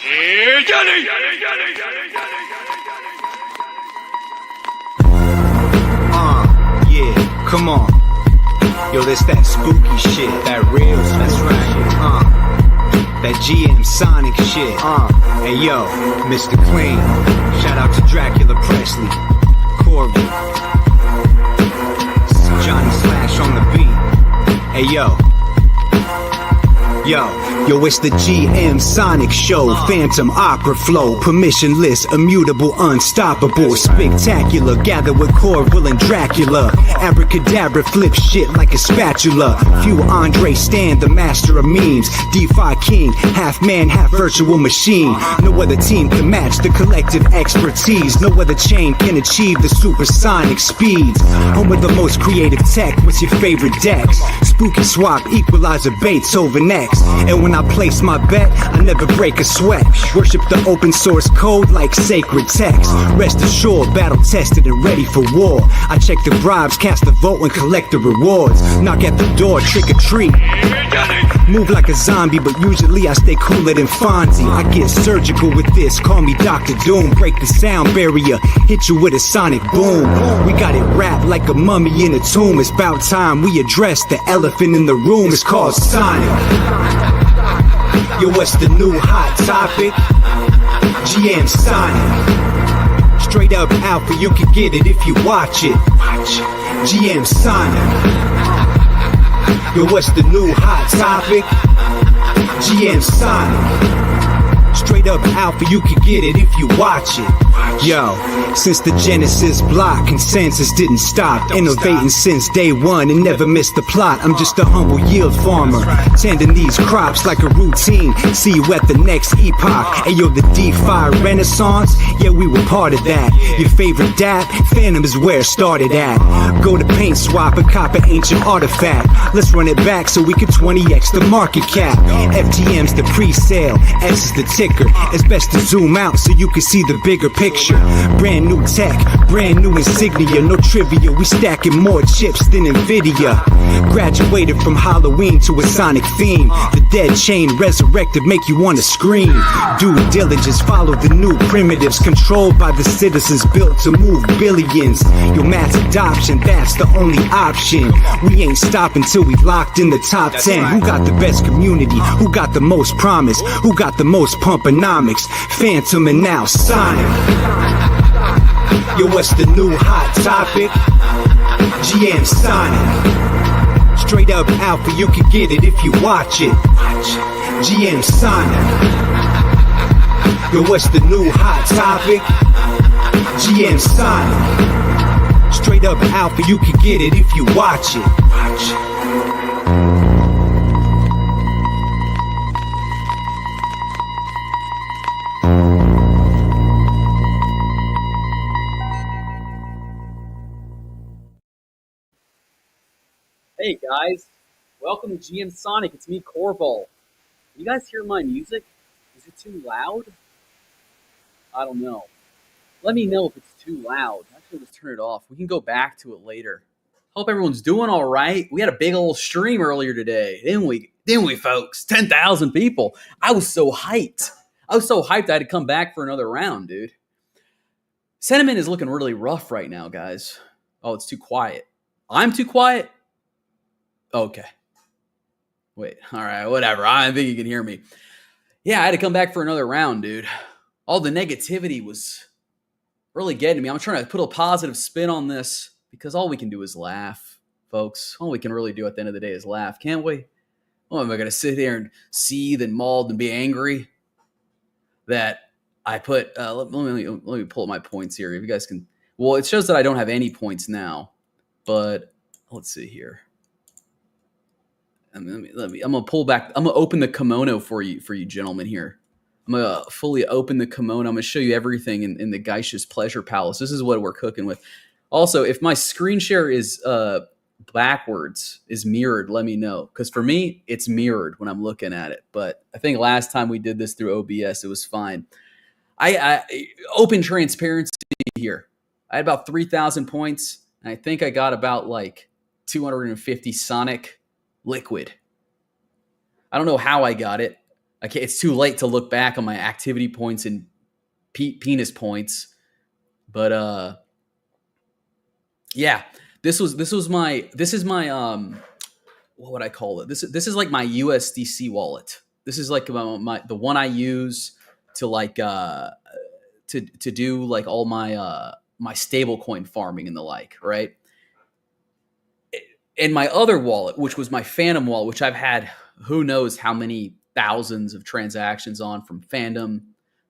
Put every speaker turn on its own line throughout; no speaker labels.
Yeah, come on. Yo, that's that spooky shit, that real, that's right. That GM Sonic shit. Hey yo, Mr. Clean. Shout out to Dracula Presley. Corval. Johnny Slash on the beat. Hey yo. Yo, it's the GM Sonic Show. Phantom opera flow, permissionless, immutable, unstoppable, spectacular. Gather with Corval and Dracula. Abracadabra, flip shit like a spatula. Few Andre Stan, the master of memes. DeFi king, half man, half virtual machine. No other team can match the collective expertise. No other chain can achieve the supersonic speeds. Home with the most creative tech. What's your favorite decks? Spooky swap, equalizer, Beethoven X. And when I place my bet, I never break a sweat. Worship the open source code like sacred text. Rest assured, battle tested and ready for war. I check the bribes, cast the vote and collect the rewards. Knock at the door, trick or treat. Move like a zombie, but usually I stay cooler than Fonzie. I get surgical with this, call me Dr. Doom. Break the sound barrier, hit you with a sonic boom. We got it wrapped like a mummy in a tomb. It's about time we address the elephant in the room. It's called Sonic. Yo, what's the new hot topic? GM Sonic. Straight up alpha, you can get it if you watch it. GM Sonic. Yo, what's the new hot topic? GM Sonic. Straight up alpha, you can get it if you watch it. Yo, since the Genesis block, consensus didn't stop. Innovating since day one and never missed the plot. I'm just a humble yield farmer, tending these crops like a routine. See you at the next epoch. Ayo, the DeFi Renaissance, yeah, we were part of that. Your favorite dap, Phantom is where it started at. Go to Paint Swap and cop an ancient artifact. Let's run it back so we can 20x the market cap. FTM's the pre-sale, S is the ticker. It's best to zoom out so you can see the bigger picture. Brand new tech, brand new insignia. No trivia, we stacking more chips than Nvidia. Graduated from Halloween to a Sonic theme. The dead chain resurrected, make you wanna scream. Due diligence, follow the new primitives. Controlled by the citizens, built to move billions. Your mass adoption, that's the only option. We ain't stopping till we locked in the top 10. Who got the best community? Who got the most promise? Who got the most pumponomics? Phantom and now Sonic. Yo, what's the new hot topic? GM Sonic. Straight up alpha, you can get it if you watch it. GM Sonic. Yo, what's the new hot topic? GM Sonic. Straight up alpha, you can get it if you watch it.
Hey guys, welcome to GM Sonic. It's me, Corval. You guys hear my music? Is it too loud? I don't know. Let me know if it's too loud. Actually, let's turn it off. We can go back to it later. Hope everyone's doing all right. We had a big old stream earlier today, didn't we? Didn't we, folks? 10,000 people. I was so hyped. I had to come back for another round, dude. Sentiment is looking really rough right now, guys. Oh, it's too quiet. I'm too quiet? Okay. Wait. All right. Whatever. I think you can hear me. Yeah, I had to come back for another round, dude. All the negativity was really getting to me. I'm trying to put a positive spin on this because all we can do is laugh, folks. All we can really do at the end of the day is laugh, can't we? Oh, am I going to sit here and seethe and maul and be angry that I put... let me pull up my points here. If you guys can... Well, it shows that I don't have any points now, but let's see here. I'm gonna pull back. I'm gonna open the kimono for you gentlemen here. I'm gonna fully open the kimono. I'm gonna show you everything in the Geish's Pleasure Palace. This is what we're cooking with. Also, if my screen share is backwards, is mirrored, let me know. Because for me, it's mirrored when I'm looking at it. But I think last time we did this through OBS, it was fine. I open transparency here. I had about 3,000 points, and I think I got about like 250 Sonic liquid. I don't know how I got it. It's too late to look back on my activity points and penis points. But yeah, this is my what would I call it? This is like my USDC wallet. This is like the one I use to like to do like all my my stable coin farming and the like, right? And my other wallet, which was my Phantom wallet, which I've had who knows how many thousands of transactions on, from Fandom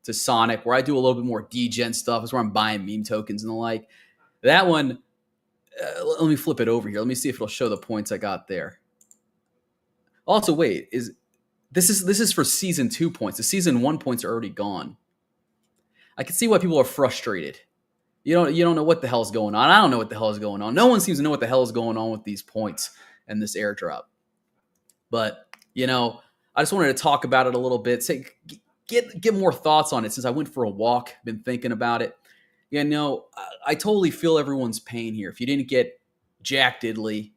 to Sonic, where I do a little bit more degen stuff. Is where I'm buying meme tokens and the like. That one, let me flip it over here. Let me see if it'll show the points I got there. Also, wait, this is for season 2 points. The season 1 points are already gone. I can see why people are frustrated. You don't know what the hell is going on. I don't know what the hell is going on. No one seems to know what the hell is going on with these points and this airdrop. But I just wanted to talk about it a little bit. Get more thoughts on it since I went for a walk. Been thinking about it. I totally feel everyone's pain here. If you didn't get Jack Diddley,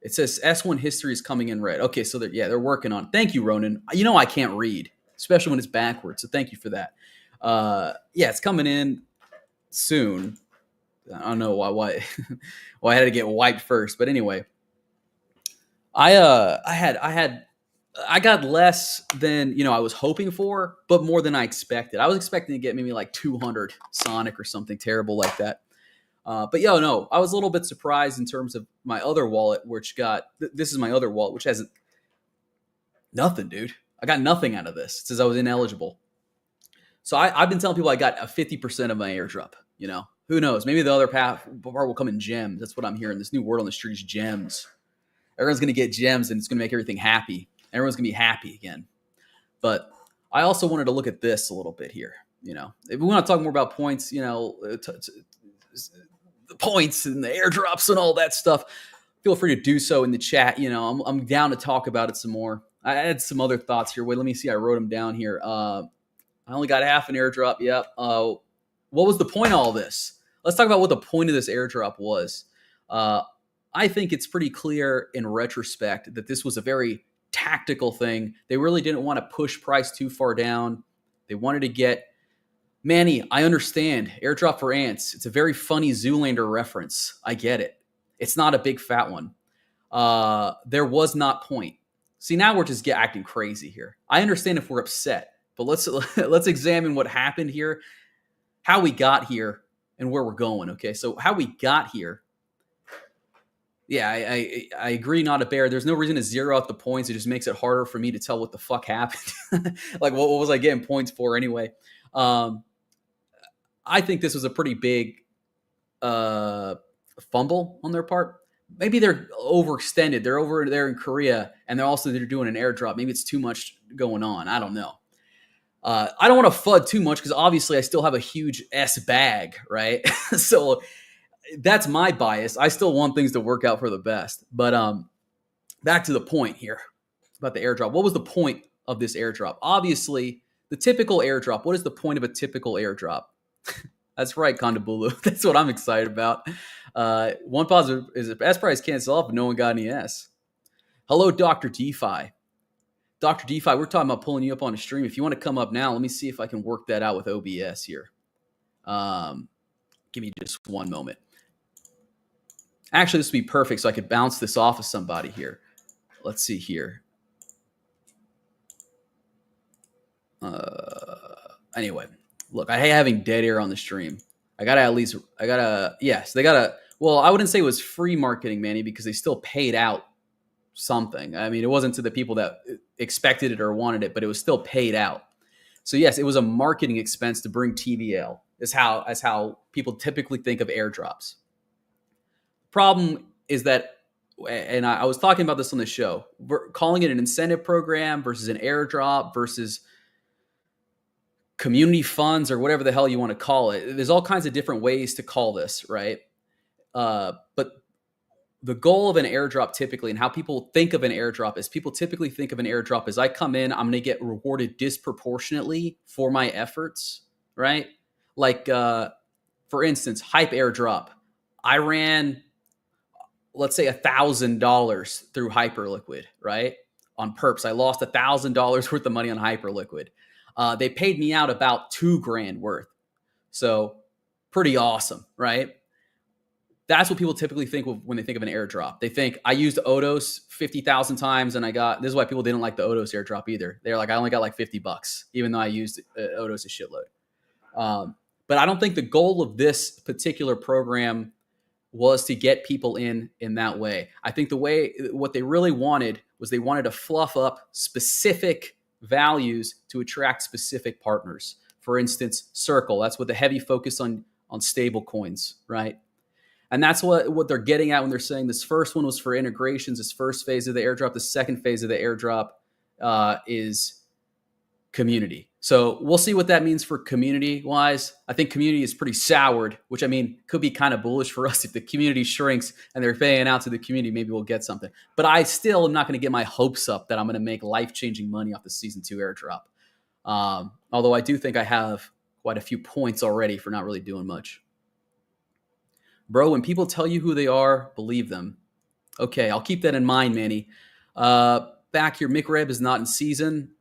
it says S1 history is coming in red. Okay, so they're working on it. Thank you, Ronan. I can't read, especially when it's backwards. So thank you for that. It's coming in soon. I don't know why I had to get wiped first, but anyway, I got less than I was hoping for, but more than I expected. I was expecting to get maybe like 200 Sonic or something terrible like that. But no, I was a little bit surprised in terms of my other wallet, which this is my other wallet, which has nothing, dude. I got nothing out of this. It says I was ineligible. So I've been telling people I got a 50% of my airdrop. Who knows? Maybe the other part will come in gems. That's what I'm hearing. This new word on the street is gems. Everyone's going to get gems, and it's going to make everything happy. Everyone's going to be happy again. But I also wanted to look at this a little bit here. If we want to talk more about points, the points and the airdrops and all that stuff, feel free to do so in the chat. I'm down to talk about it some more. I had some other thoughts here. Wait, let me see. I wrote them down here. I only got half an airdrop. Yep. What was the point of all this? Let's talk about what the point of this airdrop was. I think it's pretty clear in retrospect that this was a very tactical thing. They really didn't want to push price too far down. They wanted to get Manny. I understand. Airdrop for ants. It's a very funny Zoolander reference. I get it. It's not a big fat one. There was not point. See, now we're just acting crazy here. I understand if we're upset, but let's examine what happened here, how we got here, and where we're going. Okay, so how we got here. Yeah, I agree, not a bear. There's no reason to zero out the points. It just makes it harder for me to tell what the fuck happened. Like, what was I getting points for anyway? I think this was a pretty big fumble on their part. Maybe they're overextended. They're over there in Korea, and they're doing an airdrop. Maybe it's too much going on. I don't know. I don't want to FUD too much because obviously I still have a huge S bag, right? So that's my bias. I still want things to work out for the best. But back to the point here about the airdrop. What was the point of this airdrop? Obviously, the typical airdrop. What is the point of a typical airdrop? That's right, Kondabulu. That's what I'm excited about. One positive is if S price cancel off, but no one got any S. Hello, Dr. DeFi. Dr. DeFi, we're talking about pulling you up on a stream. If you want to come up now, let me see if I can work that out with OBS here. Give me just one moment. Actually, this would be perfect, so I could bounce this off of somebody here. Let's see here. Anyway, look, I hate having dead air on the stream. Yes, they gotta, well, I wouldn't say it was free marketing, Manny, because they still paid out something. I mean, it wasn't to the people that expected it or wanted it, but it was still paid out. So yes, it was a marketing expense to bring TVL. Is how people typically think of airdrops. Problem is that, and I was talking about this on the show, we're calling it an incentive program versus an airdrop versus community funds or whatever the hell you want to call it. There's all kinds of different ways to call this, right? But the goal of an airdrop typically, and how people think of an airdrop, is people typically think of an airdrop as I come in, I'm going to get rewarded disproportionately for my efforts, right? Like, for instance, Hype airdrop. I ran, let's say, $1,000 through Hyperliquid, right? on perps. I lost $1,000 worth of money on Hyperliquid. They paid me out about $2,000 worth. So pretty awesome, right? That's what people typically think of when they think of an airdrop. They think I used Odos 50,000 times and I got, this is why people didn't like the Odos airdrop either. They're like, I only got like $50, even though I used Odos a shitload. But I don't think the goal of this particular program was to get people in that way. I think what they really wanted was they wanted to fluff up specific values to attract specific partners. For instance, Circle, that's with a heavy focus on stable coins, right? And that's what they're getting at when they're saying this first one was for integrations, this first phase of the airdrop. The second phase of the airdrop is community. So we'll see what that means for community-wise. I think community is pretty soured, which I mean could be kind of bullish for us if the community shrinks and they're paying out to the community. Maybe we'll get something. But I still am not going to get my hopes up that I'm going to make life-changing money off the Season 2 airdrop. Although I do think I have quite a few points already for not really doing much. Bro, when people tell you who they are, believe them. Okay, I'll keep that in mind, Manny. Back here, McRib is not in season.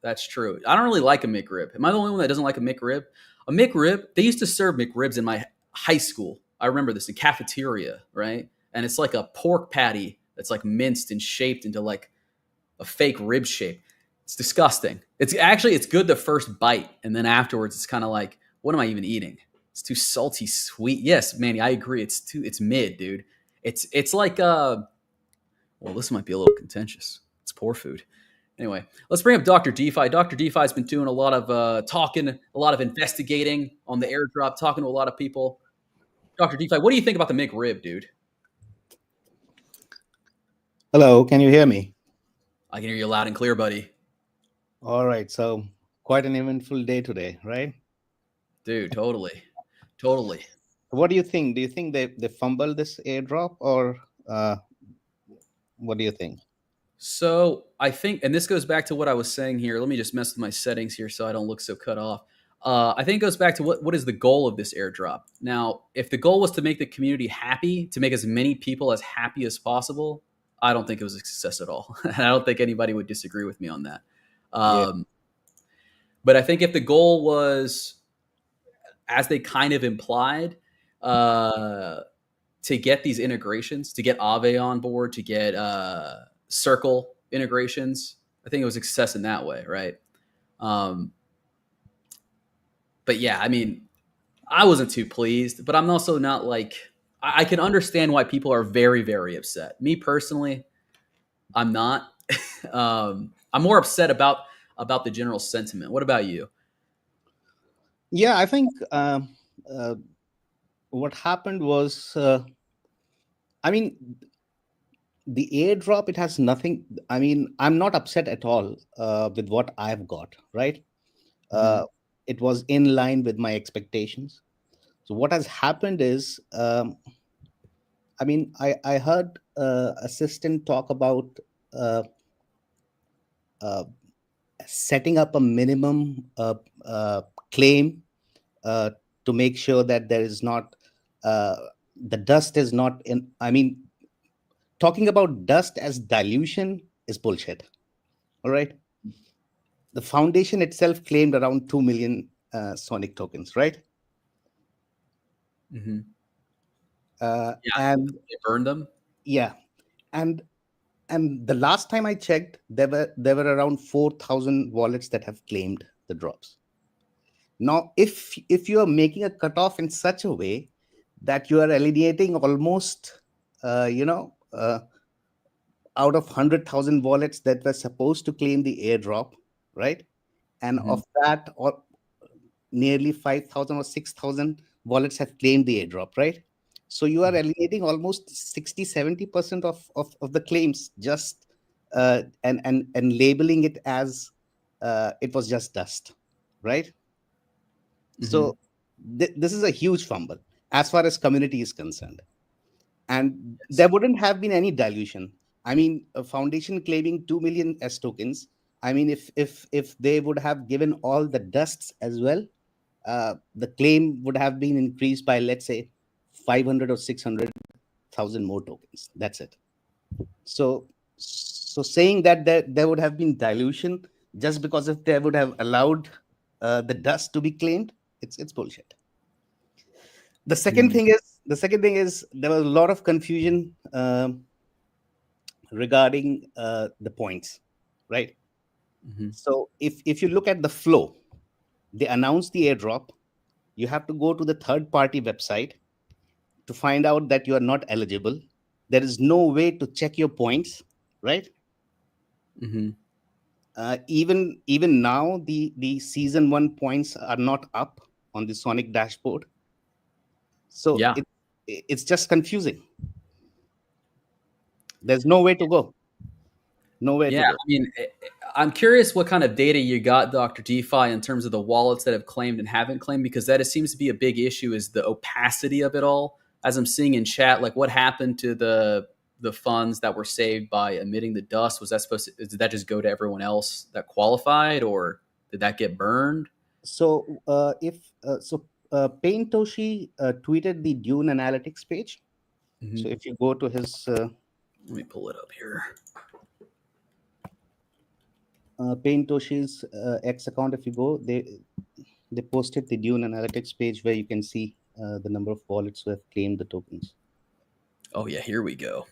That's true. I don't really like a McRib. Am I the only one that doesn't like a McRib? A McRib, they used to serve McRibs in my high school. I remember this in cafeteria, right? And it's like a pork patty that's like minced and shaped into like a fake rib shape. It's disgusting. It's good the first bite. And then afterwards, it's kind of like, what am I even eating? It's too salty, sweet. Yes, Manny, I agree. It's mid, dude. It's like well, this might be a little contentious. It's poor food. Anyway, let's bring up Dr. DeFi. Dr. DeFi has been doing a lot of talking, a lot of investigating on the airdrop, talking to a lot of people. Dr. DeFi, what do you think about the McRib, dude?
Hello, can you hear me?
I can hear you loud and clear, buddy.
All right, so quite an eventful day today, right?
Dude, totally. Totally.
What do you think? Do you think they fumbled this airdrop, or what do you think?
So I think, and this goes back to what I was saying here. Let me just mess with my settings here so I don't look so cut off. I think it goes back to what is the goal of this airdrop. Now, if the goal was to make the community happy, to make as many people as happy as possible, I don't think it was a success at all. And I don't think anybody would disagree with me on that. But I think if the goal was, as they kind of implied, to get these integrations, to get Aave on board, to get Circle integrations, I think it was a success in that way, right? But yeah, I mean, I wasn't too pleased, but I'm also not like, I can understand why people are very, very upset. Me personally, I'm not. I'm more upset about the general sentiment. What about you?
Yeah, I think what happened was, I mean, the airdrop, it has nothing. I mean, I'm not upset at all with what I've got, right? It was in line with my expectations. So what has happened is, I mean, I heard assistant talk about setting up a minimum claim to make sure that there is not, the dust is not in, I mean, talking about dust as dilution is bullshit. All right. The foundation itself claimed around 2 million Sonic tokens, right?
Mm-hmm.
And
they burned them.
Yeah. And the last time I checked, there were around 4,000 wallets that have claimed the drops. Now, if you are making a cutoff in such a way that you are alienating almost, out of 100,000 wallets that were supposed to claim the airdrop, right? And of that, or nearly 5,000 or 6,000 wallets have claimed the airdrop, right? So you are alienating almost 60-70% of the claims, just and labeling it as it was just dust, right? So this is a huge fumble as far as community is concerned. And there wouldn't have been any dilution. I mean, a foundation claiming 2 million S tokens. I mean, if they would have given all the dusts as well, the claim would have been increased by, let's say, 500 or 600,000 more tokens. That's it. So So saying that there would have been dilution just because if they would have allowed the dust to be claimed, it's bullshit. The second thing is there was a lot of confusion regarding the points, right? So if you look at the flow, they announced the airdrop. You have to go to the third party website to find out that you are not eligible. There is no way to check your points, right? Even now, the season 1 points are not up on the Sonic dashboard, so
Yeah.
it's just confusing. There's no way to go. Nowhere to
Yeah,
go.
I mean, I'm curious what kind of data you got, Dr. DeFi, in terms of the wallets that have claimed and haven't claimed, because that seems to be a big issue is the opacity of it all. As I'm seeing in chat, like what happened to the funds that were saved by emitting the dust? Was that supposed to, did that just go to everyone else that qualified, or did that get burned?
So if so Pain Toshi tweeted the Dune analytics page. So if you go to his
Let me pull it up here.
Pain Toshi's X account, if you go, they posted the Dune analytics page where you can see the number of wallets who have claimed the tokens.
Oh yeah, here we go.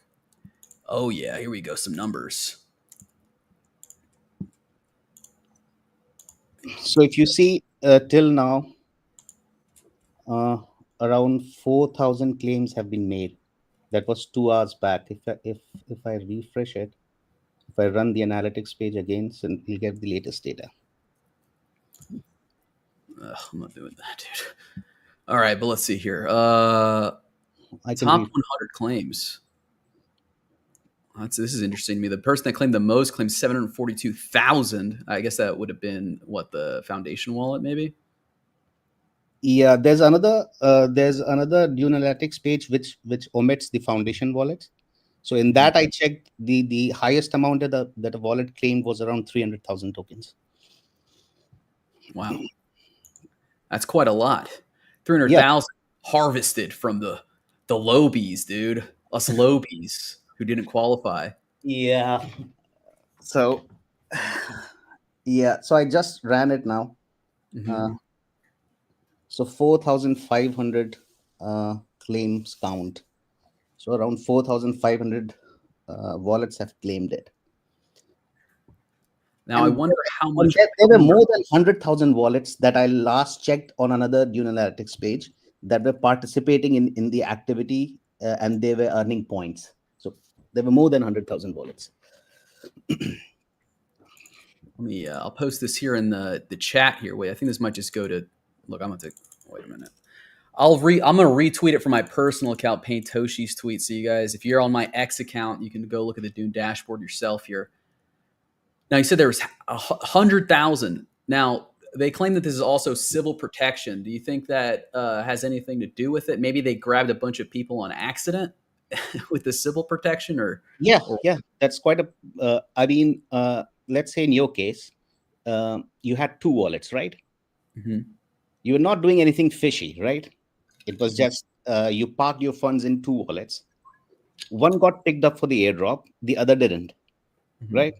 Oh yeah, here we go. Some numbers.
So if you see till now, around 4,000 claims have been made. That was 2 hours back. If I refresh it, if I run the analytics page again, so you'll get the latest data.
I'm not doing that, dude. All right, but let's see here.
I can
Top 100 claims. This is interesting to me. The person that claimed the most claimed 742,000. I guess that would have been what, the foundation wallet, maybe.
Yeah, there's another Dune analytics page which omits the foundation wallet. So in that, I checked the highest amount that a wallet claimed was around 300,000 tokens.
Wow, that's quite a lot. 300,000 harvested from the lobies, dude. Us lobies who didn't qualify.
Yeah. So yeah, so I just ran it now. So 4,500 claims count. So around 4,500 wallets have claimed it.
Now,
And
I wonder how much.
there were more than 100,000 wallets that I last checked on another Dune Analytics page that were participating in the activity and they were earning points. So there were more than 100,000 wallets.
Let me. I'll post this here in the chat here. Wait, I think this might just go to. Look, I'm going to. Wait a minute. I'm going to retweet it from my personal account, Paint Toshi's tweet. So you guys, if you're on my X account, you can go look at the Dune dashboard yourself here. Now, you said there was 100,000. Now, they claim that this is also civil protection. Do you think that has anything to do with it? Maybe they grabbed a bunch of people on accident with the civil protection, or
yeah, that's quite a. I mean, let's say in your case, you had 2 wallets, right? You were not doing anything fishy, right? It was just you parked your funds in 2 wallets. One got picked up for the airdrop, the other didn't, right?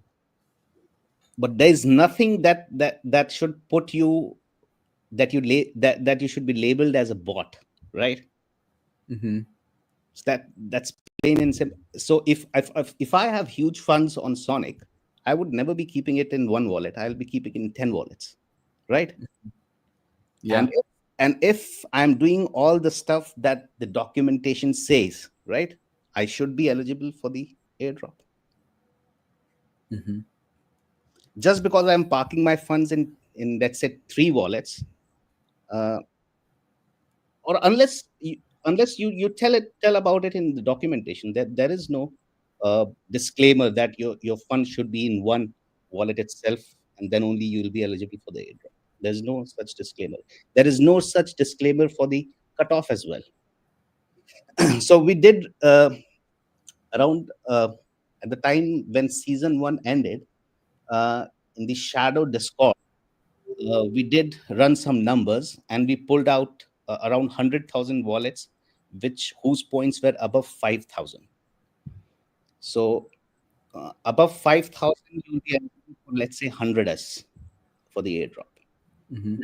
But there's nothing that should put you that you should be labeled as a bot, right? So that's plain and simple. So if I have huge funds on Sonic, I would never be keeping it in 1 wallet. I'll be keeping it in 10 wallets, right?
Yeah.
And if I'm doing all the stuff that the documentation says, right, I should be eligible for the airdrop. Just because I'm parking my funds in let's say 3 wallets, or unless you tell about it in the documentation, that there is no disclaimer that your fund should be in 1 wallet itself, and then only you will be eligible for the airdrop. There's no such disclaimer. There is no such disclaimer for the cutoff as well. So we did around at the time when season 1 ended, in the Shadow Discord, we did run some numbers and we pulled out around 100,000 wallets whose points were above 5,000. So Above 5,000, you'll be eligible for, let's say, 100s for the airdrop.
Hmm.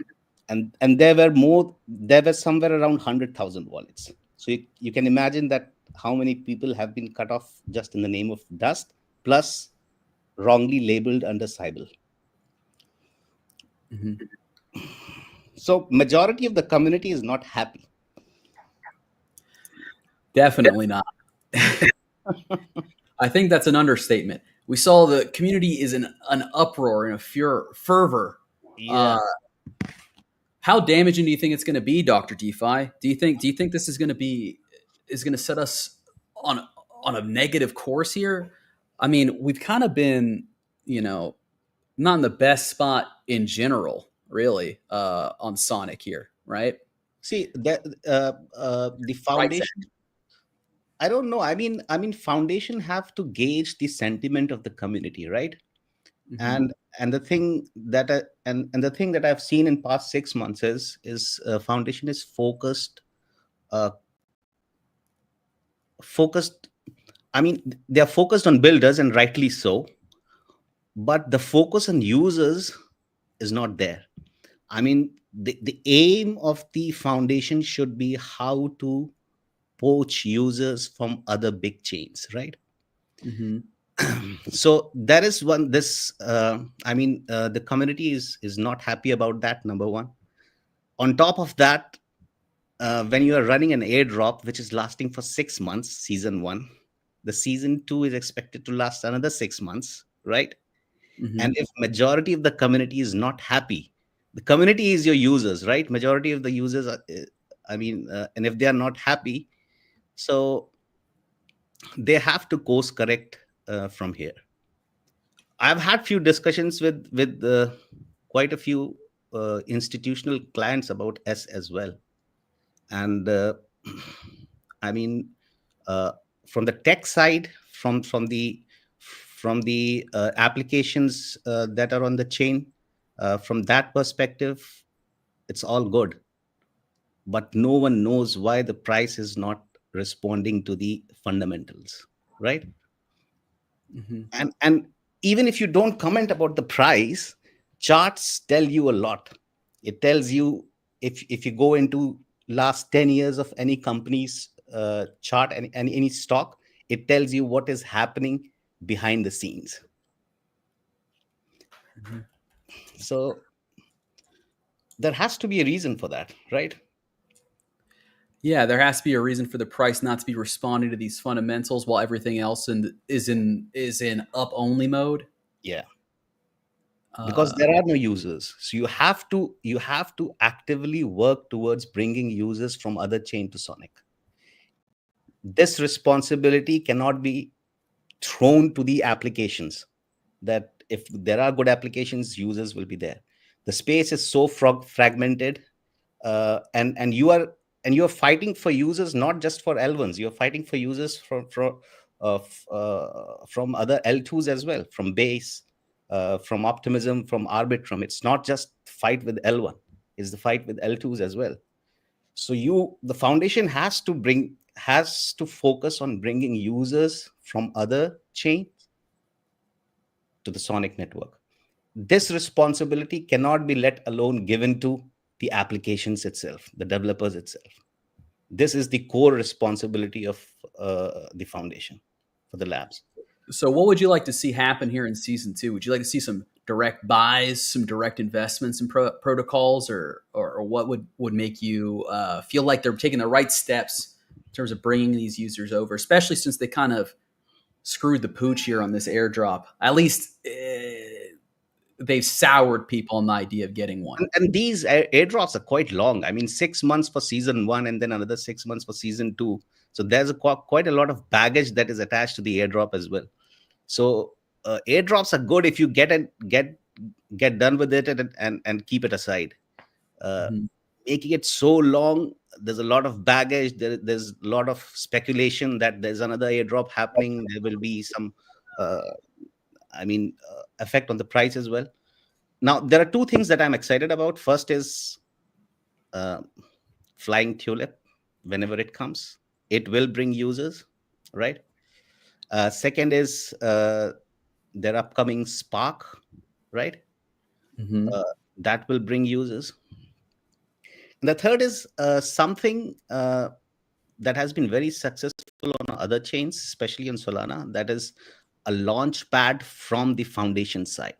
And there were somewhere around 100,000 wallets. So you can imagine that how many people have been cut off just in the name of dust, plus wrongly labeled under Cybele.
Hmm.
So majority of the community is not happy.
Definitely not. I think that's an understatement. We saw the community is in an uproar and a fervor.
Yeah.
Uh, how damaging do you think it's going to be, Doctor DeFi? Do you think this is going to set us on on a negative course here? I mean, we've kind of been, you know, not in the best spot in general, really, on Sonic here, right?
See, the
Price.
foundation. I don't know. I mean, foundation have to gauge the sentiment of the community, right?
Mm-hmm.
And the thing that and the thing that I've seen in past 6 months is foundation is uh, focused. I mean, they are focused on builders, and rightly so. But the focus on users is not there. I mean, the aim of the foundation should be how to poach users from other big chains, right?
Mm-hmm.
So that is one. The community is not happy about that. Number one. On top of that, when you are running an airdrop which is lasting for 6 months, season one, the season two is expected to last another 6 months, right?
Mm-hmm.
And if majority of the community is not happy, the community is your users, right? Majority of the users are, and if they are not happy, so they have to course correct from here. I've had few discussions with quite a few institutional clients about S as well, and I mean, uh, from the tech side, from the applications that are on the chain, from that perspective, it's all good. But no one knows why the price is not responding to the fundamentals, right?
Mm-hmm.
And even if you don't comment about the price, charts tell you a lot. It tells you, if you go into last 10 years of any company's chart and any stock, it tells you what is happening behind the scenes.
Mm-hmm.
So there has to be a reason for that, right?
Yeah, there has to be a reason for the price not to be responding to these fundamentals while everything else is in up only mode.
Yeah, because
Uh,
there are no users, so you have to actively work towards bringing users from other chain to Sonic. This responsibility cannot be thrown to the applications, that if there are good applications, users will be there. The space is so fragmented, and you're fighting for users, not just for L1s. You're fighting for users from other L2s as well, from base, from optimism, from arbitrum. It's not just fight with L1, it's the fight with L2s as well. So the foundation has to focus on bringing users from other chains to the Sonic network. This responsibility cannot be let alone given to the applications itself, the developers itself. This is the core responsibility of the foundation for the labs.
so, what would you like to see happen here in season two? Would you like to see some direct buys, some direct investments in protocols, or what would make you feel like they're taking the right steps in terms of bringing these users over, especially since they kind of screwed the pooch here on this airdrop? At least they've soured people on the idea of getting one.
And these airdrops are quite long. I mean, 6 months for season one, and then another 6 months for season two. So there's quite a lot of baggage that is attached to the airdrop as well. So airdrops are good if you get done with it and keep it aside. Uh,
Mhm.
Making it so long, there's a lot of baggage. There's a lot of speculation that there's another airdrop happening. There will be some, uh, effect on the price as well. Now, there are two things that I'm excited about. First is uh, flying tulip. Whenever it comes, it will bring users, right? Second is their upcoming Spark, right?
Hmm.
That will bring users. And the third is something that has been very successful on other chains, especially on Solana. That is a launch pad from the foundation side.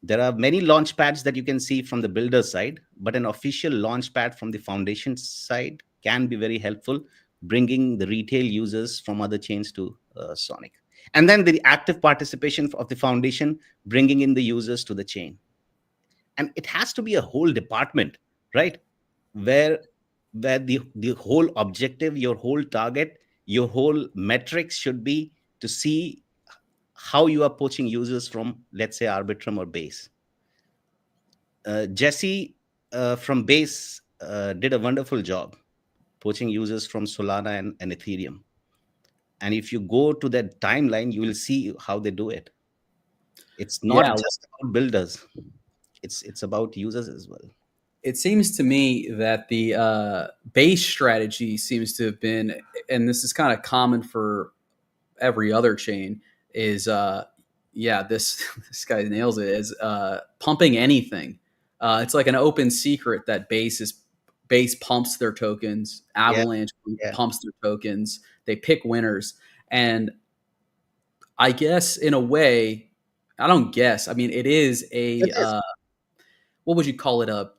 There are many launch pads that you can see from the builder side, but an official launch pad from the foundation side can be very helpful, bringing the retail users from other chains to Sonic. And then the active participation of the foundation, bringing in the users to the chain. And it has to be a whole department, right? Where the whole objective, your whole target, your whole metrics should be to see how you are poaching users from, let's say, Arbitrum or Base. Jesse from Base did a wonderful job poaching users from Solana and Ethereum. And if you go to that timeline, you will see how they do it. It's not
Yeah,
just about builders; it's about users as well.
it seems to me that the base strategy seems to have been, and this is kind of common for every other chain, is yeah, this this guy nails it, is pumping anything. It's like an open secret that base pumps their tokens,
Yeah,
Avalanche
yeah.
pumps their tokens, they pick winners. And I guess in a way, I don't guess, I mean, it is
It
a
is.
what would you call it, a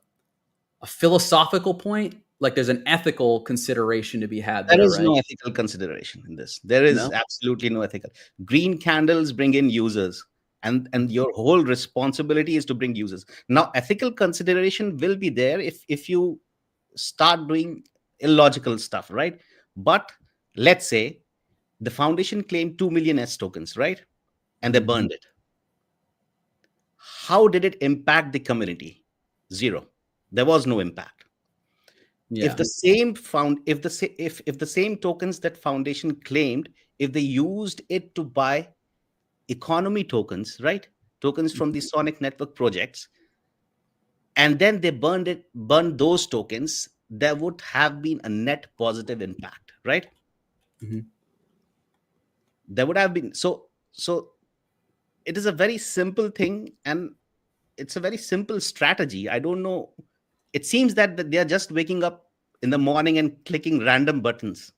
philosophical point? Like there's an ethical consideration to be had
There
there,
is
right?
no ethical consideration in this. There is
No.
absolutely no ethical. Green candles bring in users, and your whole responsibility is to bring users. Now, ethical consideration will be there if you start doing illogical stuff, right? But let's say the foundation claimed 2 million S tokens, right? And they
Mhm.
burned it. How did it impact the community? Zero. There was no impact. If
Yeah.
the same found if the same tokens that foundation claimed, if they used it to buy economy tokens, right? Tokens from the Sonic network projects, and then they burned those tokens, there would have been a net positive impact, right?
Mhm.
There would have been. So it is a very simple thing, and it's a very simple strategy. I don't know. It seems that they are just waking up in the morning and clicking random buttons.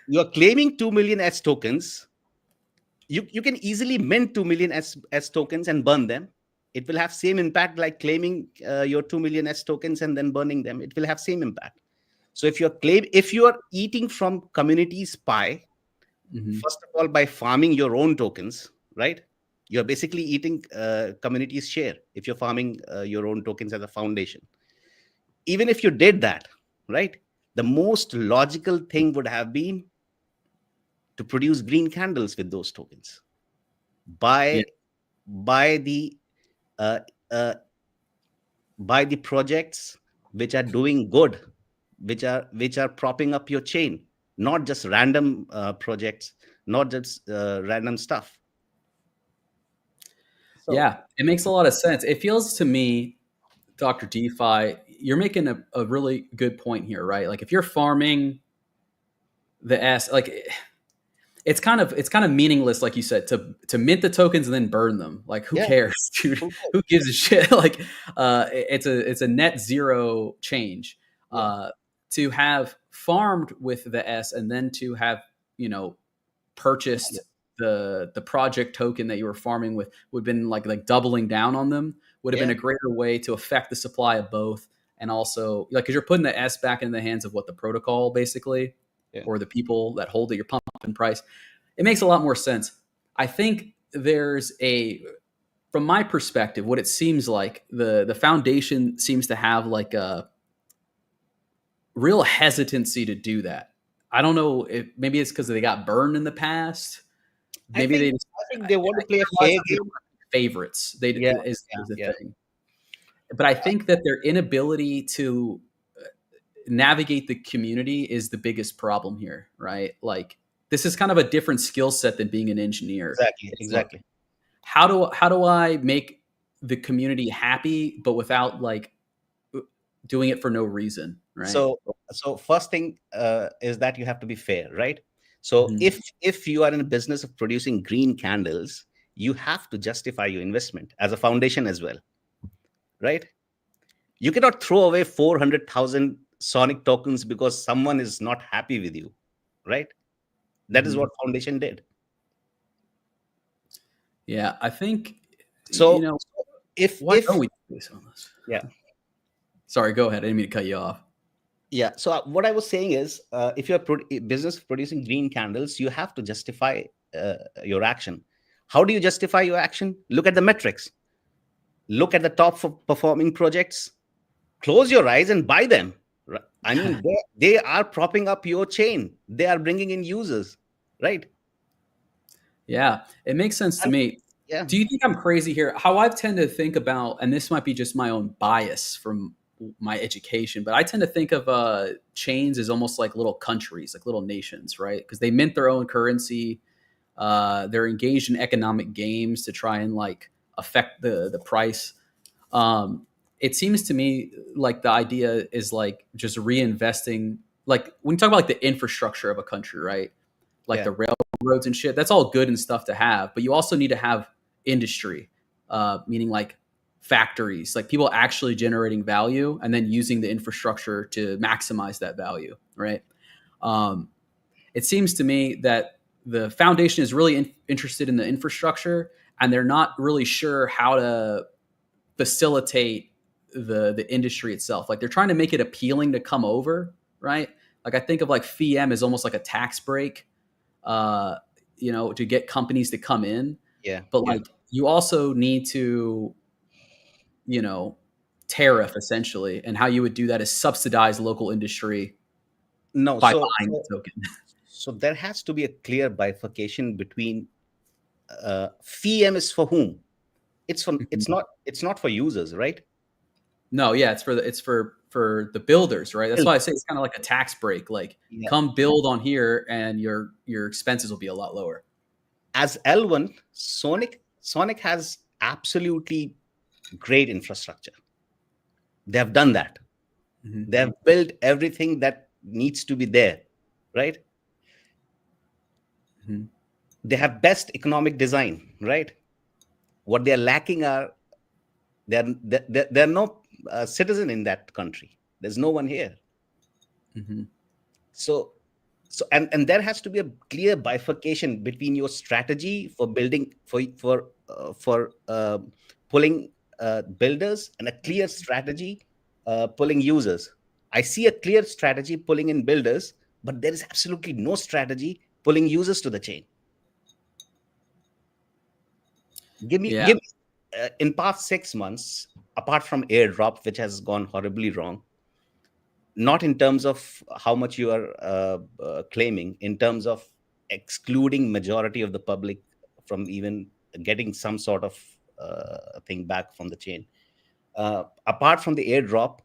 You are claiming 2 million S tokens. You can easily mint 2 million S tokens and burn them. It will have same impact like claiming your 2 million S tokens and then burning them. It will have same impact. So if you are eating from community's pie,
Mhm.
first of all, by farming your own tokens, right? You're basically eating community's share if you're farming your own tokens as a foundation. Even if you did that, right? The most logical thing would have been to produce green candles with those tokens.
Yeah.
By the uh, uh, by the projects which are doing good, which are propping up your chain, not just random projects, not just random stuff. So
Yeah. It makes a lot of sense. It feels to me, Dr. DeFi, you're making a really good point here, right? Like if you're farming the S, like it's kind of meaningless, like you said, to mint the tokens and then burn them. Like who
yeah,
cares, dude?
who
Who
cares?
gives a shit? Like it's a net zero change.
Yeah,
To have farmed with the S and then to have, you know,
yeah,
purchased the project token that you were farming with would have been like doubling down on them, would have been
yeah,
a greater way to affect the supply of both. And also like because you're putting the S back in the hands of what, the protocol basically,
yeah.
or the people that hold it, your pumping price. It makes a lot more sense. I think there's a, from my perspective, what it seems like the foundation seems to have like a real hesitancy to do that. I don't know if maybe it's because they got burned in the past.
I
Maybe
think
they just,
I think they want to play a
a lot of
fair
times they don't
game.
want favorites. They
Yeah,
is the
yeah,
thing. But I think that their inability to navigate the community is the biggest problem here, right? Like this is kind of a different skill set than being an engineer.
exactly,
It's like
exactly.
how do I make the community happy but without like doing it for no reason, right?
So first thing is that you have to be fair, right? So
Mhm.
if you are in a business of producing green candles, you have to justify your investment as a foundation as well, right? You cannot throw away 400,000 Sonic tokens because someone is not happy with you, right? That is
Mhm.
what foundation did.
Yeah, I think, you
So
know, why don't
if
we do this on this?
yeah.
Sorry, go ahead. I didn't mean to cut you off.
Yeah. So what I was saying is, if you're a business of producing green candles, you have to justify your action. How do you justify your action? Look at the metrics. Look at the top performing projects. Close your eyes and buy them. I mean, they are propping up your chain. They are bringing in users, right?
Yeah, it makes sense to
And
me.
yeah,
Do you think I'm crazy here? How I tend to think about, and this might be just my own bias from my education, but I tend to think of chains as almost like little countries, like little nations, right? Because they mint their own currency. They're engaged in economic games to try and like affect the price. Um, it seems to me like the idea is like just reinvesting. Like when you talk about like the infrastructure of a country, right? Like
yeah,
the railroads and shit. That's all good and stuff to have, but you also need to have industry, meaning like factories, like people actually generating value and then using the infrastructure to maximize that value, right? Um, it seems to me that the foundation is really interested in the infrastructure, and they're not really sure how to facilitate the industry itself. Like they're trying to make it appealing to come over, right? Like I think of like FEM as almost like a tax break, uh, to get companies to come in.
yeah,
But
yeah.
like you also need to, you know, tariff essentially, and how you would do that is subsidize local industry
No,
by
so
buying
so
the token.
so there has to be a clear bifurcation between FEM is for whom? It's not for users, right?
No, yeah, it's for the builders, right? That's why I say it's kind of like a tax break. Like,
Yeah.
come build on here, and your expenses will be a lot lower.
As L1, Sonic has absolutely great infrastructure. They have done that.
Hmm.
They have built everything that needs to be there, right?
Hmm.
They have best economic design, right? What they are lacking are there are no citizen in that country. There's no one here.
Hmm.
So and there has to be a clear bifurcation between your strategy for building for pulling builders and a clear strategy pulling users. I see a clear strategy pulling in builders, but there is absolutely no strategy pulling users to the chain.
Yeah.
Give me in past 6 months, apart from airdrop, which has gone horribly wrong, not in terms of how much you are claiming, in terms of excluding majority of the public from even getting some sort of thing back from the chain. Apart from the airdrop,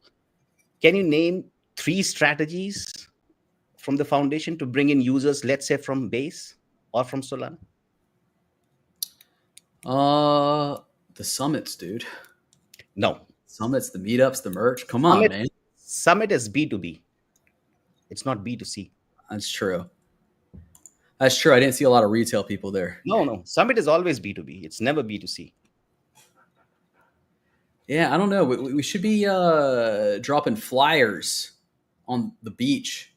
can you name 3 strategies from the foundation to bring in users, let's say from base or from Solana?
Uh, the summits, dude.
No.
Summits, the meetups, the merch. Come on,
Summit,
man.
Summit is B2B. It's not B2C.
That's true. That's true. I didn't see a lot of retail people there.
No, no. Summit is always B2B. It's never B2C.
Yeah, I don't know. We should be dropping flyers on the beach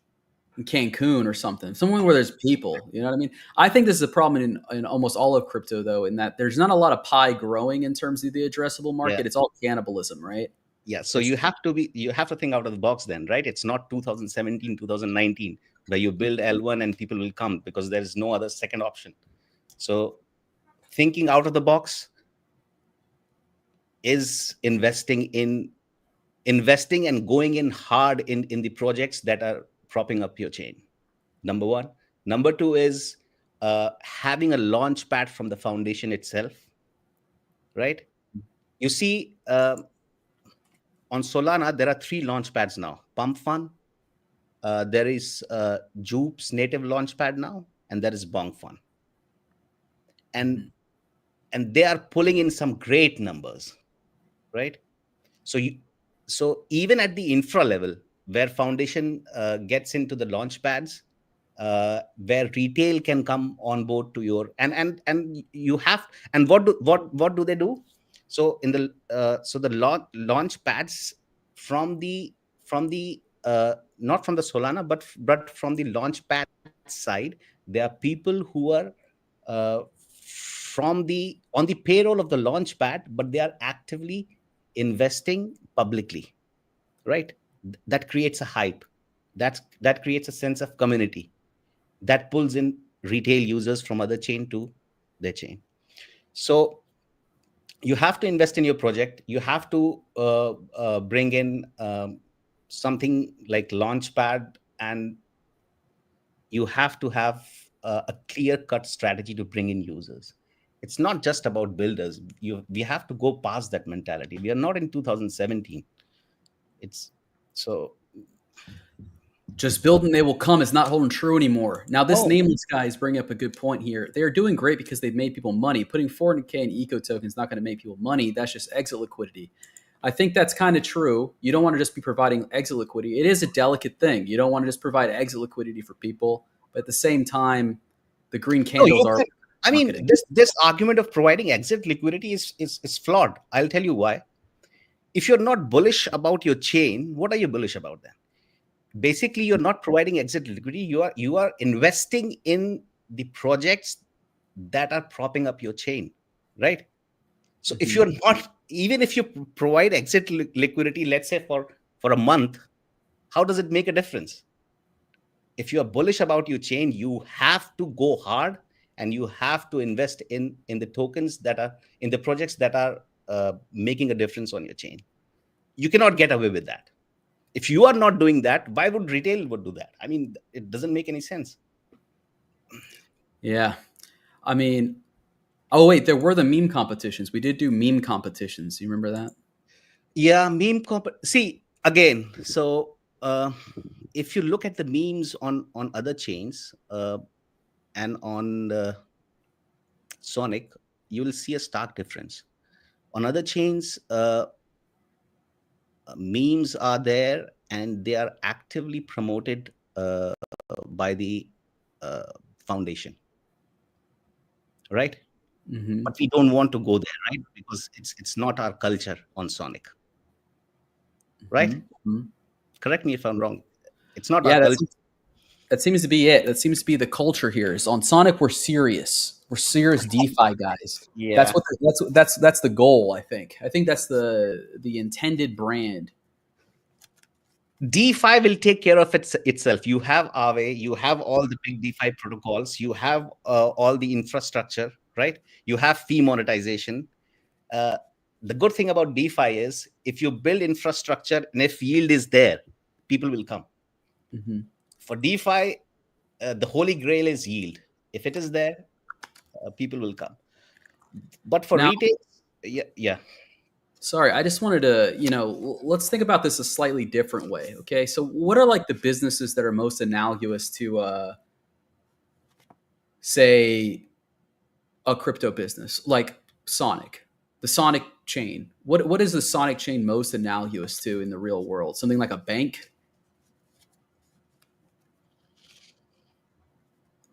in Cancun or something, somewhere where there's people. You know what I mean? I think this is a problem in almost all of crypto, though, in that there's not a lot of pie growing in terms of the addressable
Yeah.
market. It's all cannibalism, right?
Yeah, so
It's
you have to think out of the box then, right? It's not 2017, 2019 where you build L1 and people will come because there is no other second option. So thinking out of the box is investing and going in hard in the projects that are propping up your chain. Number one. Number two is having a launch pad from the foundation itself, right? You see, on Solana, there are 3 launch pads now: Pump Fun, there is Joop's native launchpad now, and there is Bong Fun, and
Mhm.
and they are pulling in some great numbers, right? So so even at the infra level, where foundation gets into the launch pads, where retail can come on board to your, and you have, and what do they do? So in the so the launch pads from the not from the Solana, but from the launch pad side, there are people who are uh, from the on the payroll of the launch pad, but they are actively investing publicly, right? That creates a hype, that creates a sense of community, that pulls in retail users from other chain to their chain. So you have to invest in your project. You have to bring in something like launchpad, and you have to have a clear cut strategy to bring in users. It's not just about builders. We have to go past that mentality. We are not in 2017. It's so
Just build and they will come is not holding true anymore. Now, this
oh
nameless guy is bringing up a good point here. They are doing great because they've made people money. Putting 400K in eco tokens is not going to make people money. That's just exit liquidity. I think that's kind of true. You don't want to just be providing exit liquidity. It is a delicate thing. You don't want to just provide exit liquidity for people, but at the same time, the green
no,
candles
you
are
can, I mean,
marketing.
this argument of providing exit liquidity is flawed. I'll tell you why. If you're not bullish about your chain, what are you bullish about then? Basically, you're not providing exit liquidity. You are investing in the projects that are propping up your chain, right? So if
Mhm.
you're not, even if you provide exit liquidity, let's say for a month, how does it make a difference? If you are bullish about your chain, you have to go hard, and you have to invest in the tokens that are in the projects that are making a difference on your chain. You cannot get away with that. If you are not doing that, why would retail would do that? I mean, it doesn't make any sense.
Yeah. I mean, oh, wait, there were the meme competitions. We did do meme competitions. You remember that?
Yeah, see again. So if you look at the memes on other chains and on Sonic, you will see a stark difference. On other chains, memes are there, and they are actively promoted by the uh, foundation, right?
Hmm.
But we don't want to go there, right? Because it's not our culture on Sonic, right?
Hmm.
Correct me if I'm wrong. It's not our
Yeah,
culture.
that seems to be it. That seems to be the culture here. Is on Sonic, we're serious. We're serious DeFi guys. That's
Yeah.
what that's the goal. I think. I think that's the intended brand.
DeFi will take care of itself. You have Aave, you have all the big DeFi protocols, you have all the infrastructure, right? You have fee monetization. Uh, the good thing about DeFi is if you build infrastructure and if yield is there, people will come.
Hmm.
For DeFi, the holy grail is yield. If it is there, people will come. But for
Now,
retail, yeah, yeah.
sorry, I just wanted to, let's think about this a slightly different way. Okay, so what are like the businesses that are most analogous to, say, a crypto business like Sonic, the Sonic chain? What is the Sonic chain most analogous to in the real world? Something like a bank,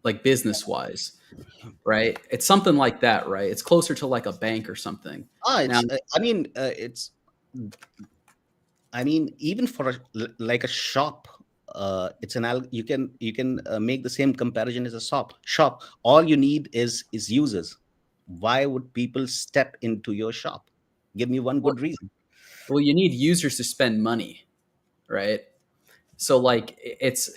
like business wise, right? It's something like that, right? It's closer to like a bank or something. Now,
It's. It's. I mean, even for like a shop, it's you can make the same comparison as a shop. Shop. All you need is users. Why would people step into your shop? Give me one
well,
good reason.
well, you need users to spend money, right? So like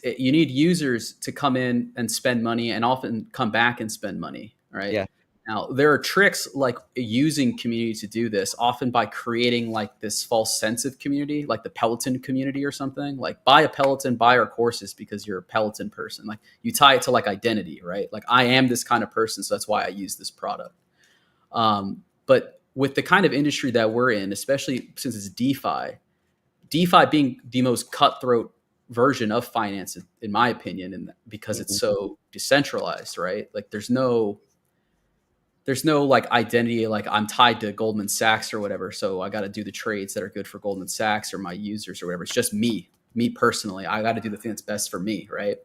you need users to come in and spend money and often come back and spend money, right?
Yeah.
Now there are tricks like using community to do this, often by creating like this false sense of community, like the Peloton community or something. Like buy a Peloton, buy our courses because you're a Peloton person. Like you tie it to like identity, right? Like I am this kind of person, so that's why I use this product. But with the kind of industry that we're in, especially since it's DeFi being the most cutthroat version of finance, in my opinion, and because it's
Mhm.
so decentralized, right? Like there's no like identity, like I'm tied to Goldman Sachs or whatever, so I got to do the trades that are good for Goldman Sachs or my users or whatever. It's just me personally. I got to do the thing that's best for me, right?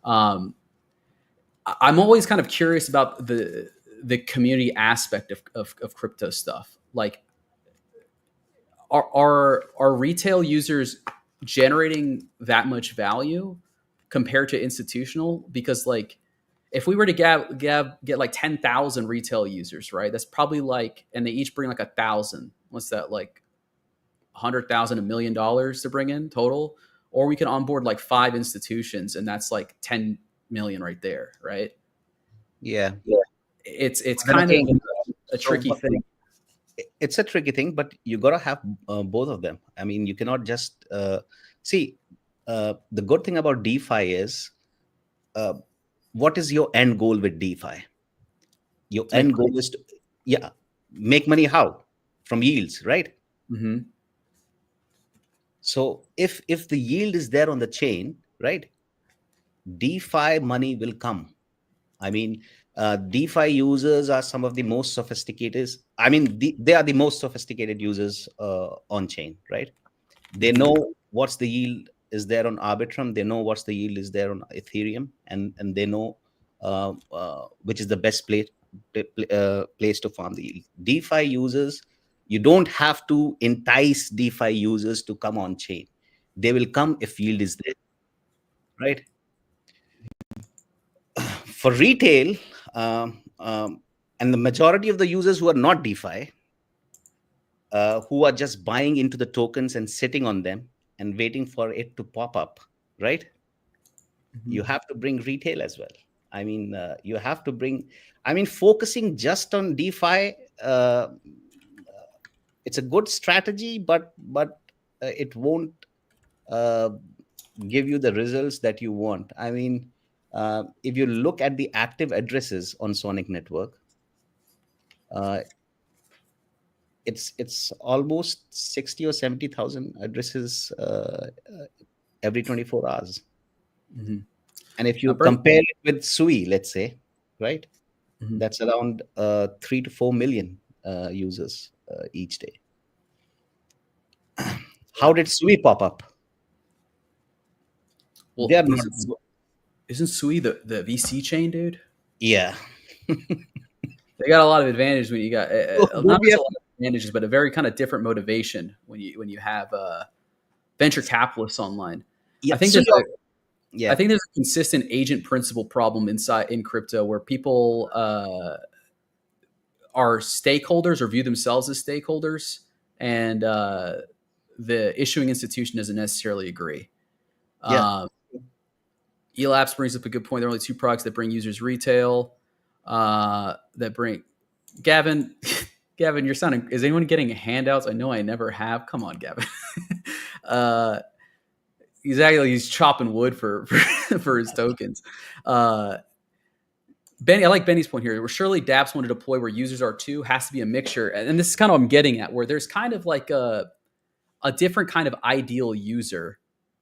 Um, I'm always kind of curious about the community aspect of crypto stuff. Like, are retail users generating that much value compared to institutional? Because like, if we were to get like 10,000 retail users, right? That's probably like, and they each bring like 1,000. What's that, like 100,000, $1 million to bring in total? Or we can onboard like 5 institutions, and that's like 10 million right there, right?
Yeah.
It's
Then
kind of
again,
a tricky thing.
it's a tricky thing, but you got to have both of them. I mean, you cannot just see. The good thing about DeFi is, uh, what is your end goal with DeFi? Your
To make
end goal is to, yeah, make money. How? From yields, right?
hmm
So if the yield is there on the chain, right, DeFi money will come. I mean, DeFi users are some of the most sophisticated. I mean, they are the most sophisticated users on chain, right? They
hmm
know what's the yield is there on Arbitrum. They know what's the yield is there on Ethereum, and they know which is the best place to farm the yield. DeFi users, you don't have to entice DeFi users to come on chain. They will come if yield is there, right? For retail, and the majority of the users who are not DeFi, who are just buying into the tokens and sitting on them and waiting for it to pop up, right? You have to bring retail as well. I mean, you have to bring. I mean, focusing just on DeFi, it's a good strategy, but it won't uh, give you the results that you want. I mean, if you look at the active addresses on Sonic Network, uh, it's almost 60 or 70,000 addresses every 24 hours.
hmm
And if you
Bernie,
compare it with Sui, let's say, right,
mhm.
that's around 3 to 4 million users each day. How
Yeah.
did Sui pop up? They
Well,
are not.
isn't Sui the VC chain, dude?
Yeah.
They got a lot of advantages when you got
Don't
not
we
just
have,
a lot of advantages, but a very kind of different motivation when you have venture capitalists online.
yeah.
I think
So
there's a I
yeah.
think there's a consistent agent principle problem in crypto where people are stakeholders or view themselves as stakeholders, and the issuing institution doesn't necessarily agree.
Yeah.
Um, Elapse brings up a good point. There are only two products that bring users retail. That bring Gavin. Gavin, you're sounding. Is anyone getting handouts? I know I never have. Come on, Gavin. uh, he's chopping wood for his tokens. Benny, I like Benny's point here. Where surely dApps want to deploy where users are too has to be a mixture, and this is kind of what I'm getting at, where there's kind of like a different kind of ideal user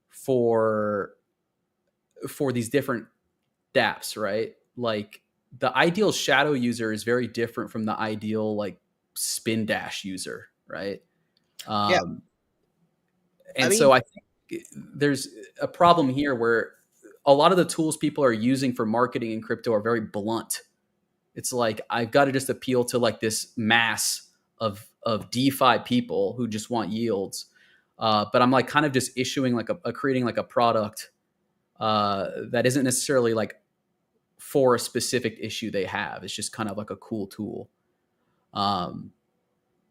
for these different dApps, right? Like the ideal shadow user is very different from the ideal like spin dash user, right?
Yeah.
Um,
I
and
mean,
so I think there's a problem here where a lot of the tools people are using for marketing in crypto are very blunt. It's like I've got to just appeal to like this mass of DeFi people who just want yields, but I'm like kind of just issuing like creating like a product that isn't necessarily like for a specific issue they have. It's just kind of like a cool tool. Um,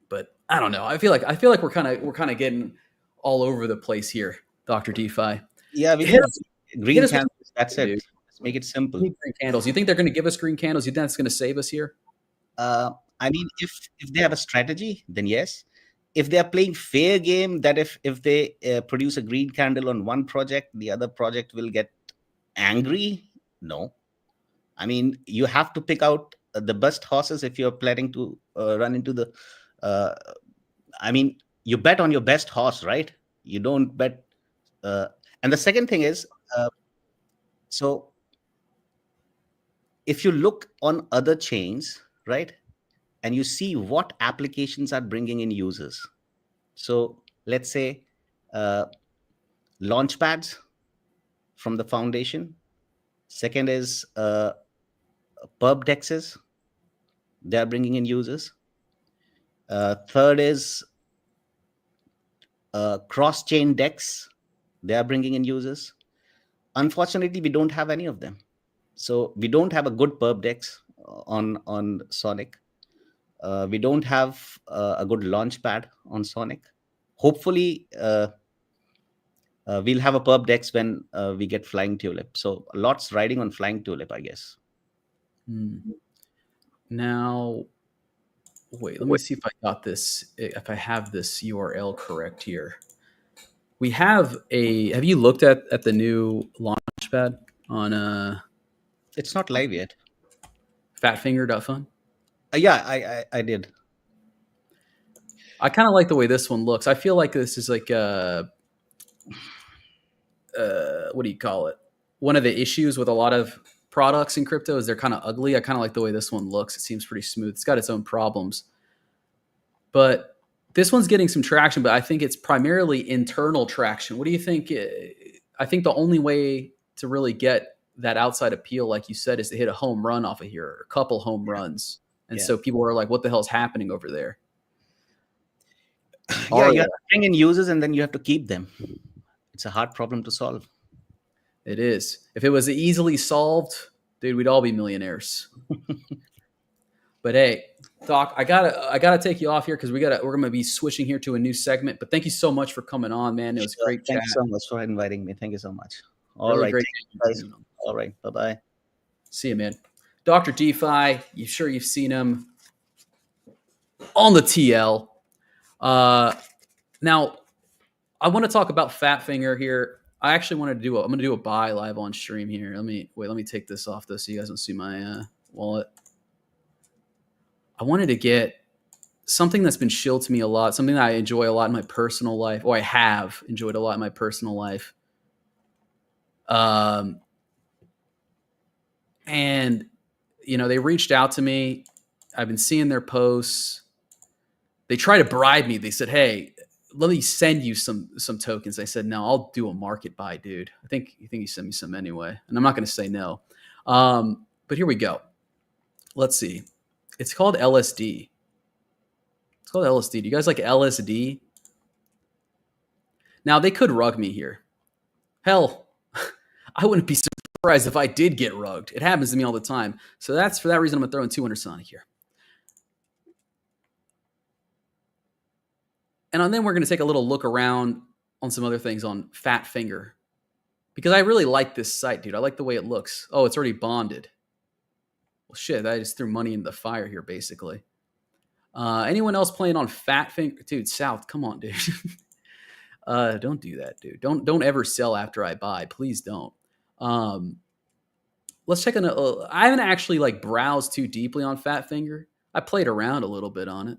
but I don't know. I feel like we're kind of getting all over the place here, Doctor DeFi.
yeah, we
Hit
need
us, hit
green
us with
candles. That's
dude.
it. Let's make it simple.
We need green candles. You think they're going to give us green candles? You think that's going to save us here?
I mean, if they have a strategy, then yes. If they are playing fair game, that if they produce a green candle on one project, the other project will get angry. No, I mean, you have to pick out the best horses if you're planning to run into the. Uh, I mean, you bet on your best horse, right? You don't bet. Uh, and the second thing is, so if you look on other chains, right, and you see what applications are bringing in users. So let's say uh, launch pads from the foundation, Second is perp dexes. They are bringing in users. Third is cross chain decks. They are bringing in users. Unfortunately, we don't have any of them. So we don't have a good perp dex on Sonic. We don't have a good launch pad on Sonic. Hopefully, we'll have a perp dex when we get Flying Tulip. So lots riding on Flying Tulip, I guess.
Now, wait, let me see if I got this, if I have this URL correct here. We have have you looked at the new launchpad on
It's not live yet.
fatfinger.fun?
Yeah, I did.
I kind of like the way this one looks. I feel like this is like what do you call it? One of the issues with a lot of products in crypto is they're kind of ugly. I kind of like the way this one looks. It seems pretty smooth. It's got its own problems, but this one's getting some traction. But I think it's primarily internal traction. What do you think? I think the only way to really get that outside appeal, like you said, is to hit a home run off of here, or a couple home runs. And so people are like, what the hell's happening over there?
Yeah, you're bringing in users and then you have to keep them. It's a hard problem to solve.
It is. If it was easily solved, dude, we'd all be millionaires. But hey, Doc, I gotta take you off here because we're gonna be switching here to a new segment. But thank you so much for coming on, man. It was a great chat.
Thanks so much for inviting me. Thank you so much. All
Really
right,
great.
guys. All right, bye-bye.
See you, man. Dr. DeFi, you've seen him on the TL. Now, I want to talk about Fatfinger here. I actually wanted to I'm going to do a buy live on stream here. Let me take this off though, so you guys don't see my wallet. I wanted to get something that's been shilled to me a lot, something that I enjoy a lot in my personal life, or I have enjoyed a lot in my personal life. And they reached out to me. I've been seeing their posts. They try to bribe me. They said, "Hey, let me send you some tokens." I said, "No, I'll do a market buy, dude. I think you send me some anyway." And I'm not going to say no. But here we go. Let's see. It's called LSD. It's called LSD. Do you guys like LSD? Now, they could rug me here. Hell, I wouldn't be surprised if I did get rugged. It happens to me all the time. So for that reason, I'm going to throw in 200 Sonic here. And then we're going to take a little look around on some other things on Fatfinger. Because I really like this site, dude. I like the way it looks. Oh, it's already bonded. Well, shit, I just threw money in the fire here, basically. Anyone else playing on Fatfinger? Dude, South, come on, dude. Don't do that, dude. Don't ever sell after I buy. Please don't. Let's check on I haven't actually browsed too deeply on Fatfinger. I played around a little bit on it.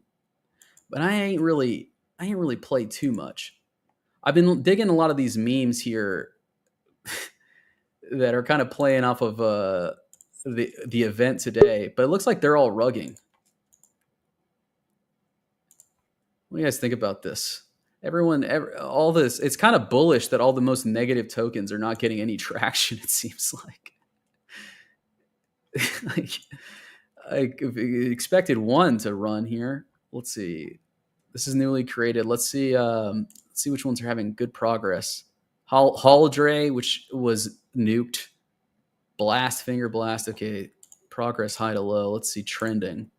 But I ain't really played too much. I've been digging a lot of these memes here that are kind of playing off of the event today, but it looks like they're all rugging. What do you guys think about this? All this, it's kind of bullish that all the most negative tokens are not getting any traction, it seems like. I expected one to run here. Let's see. This is newly created. Let's see which ones are having good progress. Holdray, which was nuked. Blast, Finger Blast. Okay. Progress high to low. Let's see trending.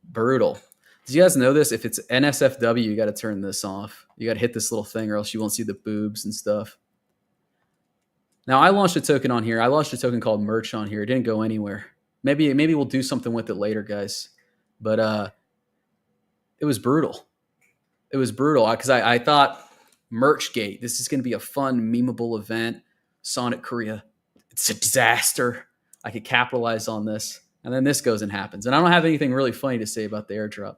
Brutal. Do you guys know this? If it's NSFW, you got to turn this off. You got to hit this little thing or else you won't see the boobs and stuff. Now, I launched a token on here. I launched a token called Merch on here. It didn't go anywhere. Maybe we'll do something with it later, guys. But it was brutal. It was brutal because I thought Merchgate, this is going to be a fun, memeable event. Sonic Korea, it's a disaster. I could capitalize on this. And then this goes and happens. And I don't have anything really funny to say about the airdrop.